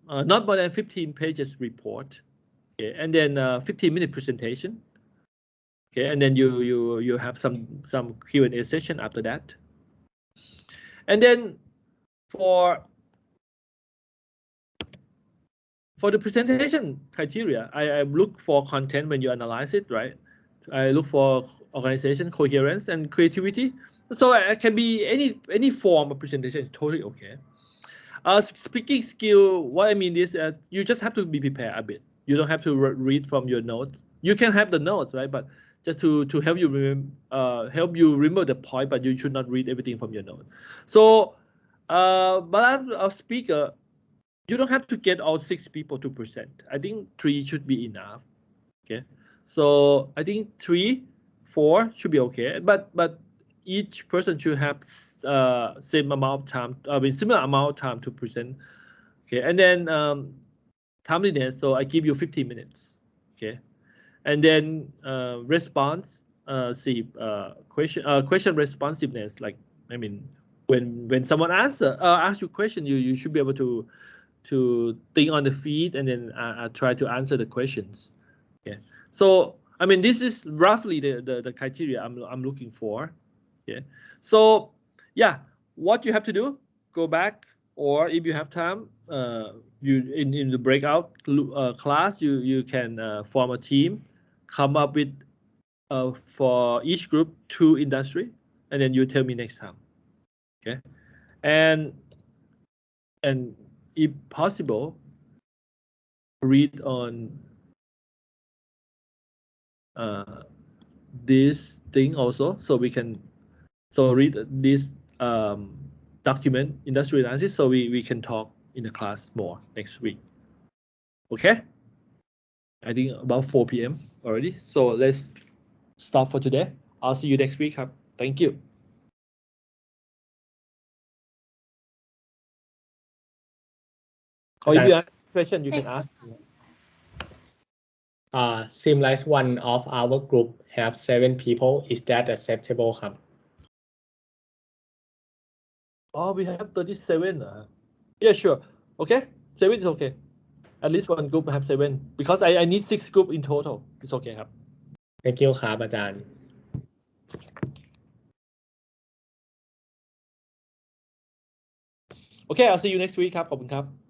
not more than 15 pages report, okay, and then 15-minute presentation, okay, and then you have some Q&A session after that. And then for the presentation criteria, I look for content when you analyze it, right? I look for organization, coherence, and creativity. So it can be any form of presentation, totally okay. Speaking skill, what I mean is you just have to be prepared a bit. You don't have to read from your notes. You can have the notes, right? But just to help you remember the point, but you should not read everything from your notes. So, but I'm a speaker. You don't have to get all 6 people to present. I think 3 should be enough. Okay, so I think 3, 4 should be okay. But each person should have same amount of time. I mean, similar amount of time to present. Okay, and then timeliness. So I give you 15 minutes. Okay, and then response. Question responsiveness. Like, I mean, when someone asks you a question, you should be able to think on the feet and then try to answer the questions. Okay, so I mean, this is roughly the criteria I'm looking for. Okay, so yeah, what you have to do, go back, or if you have time, you in the breakout class, you can form a team, come up with for each group 2 industry, and then you tell me next time. Okay, and if possible, read on this thing also, so we can read this document, industry analysis, so we can talk in the class more next week. Okay, I think about 4 p.m. already, so let's stop for today. I'll see you next week. Thank you. or if you have a question you can ask seem like one of our group have 7 people is that acceptable ครับ oh we have 37 yeah sure okay 7 is okay at least one group have 7 because I need 6 group in total it's okay ครับ thank you ครับอาจารย์ okay I'll see you next week ครับขอบคุณครับ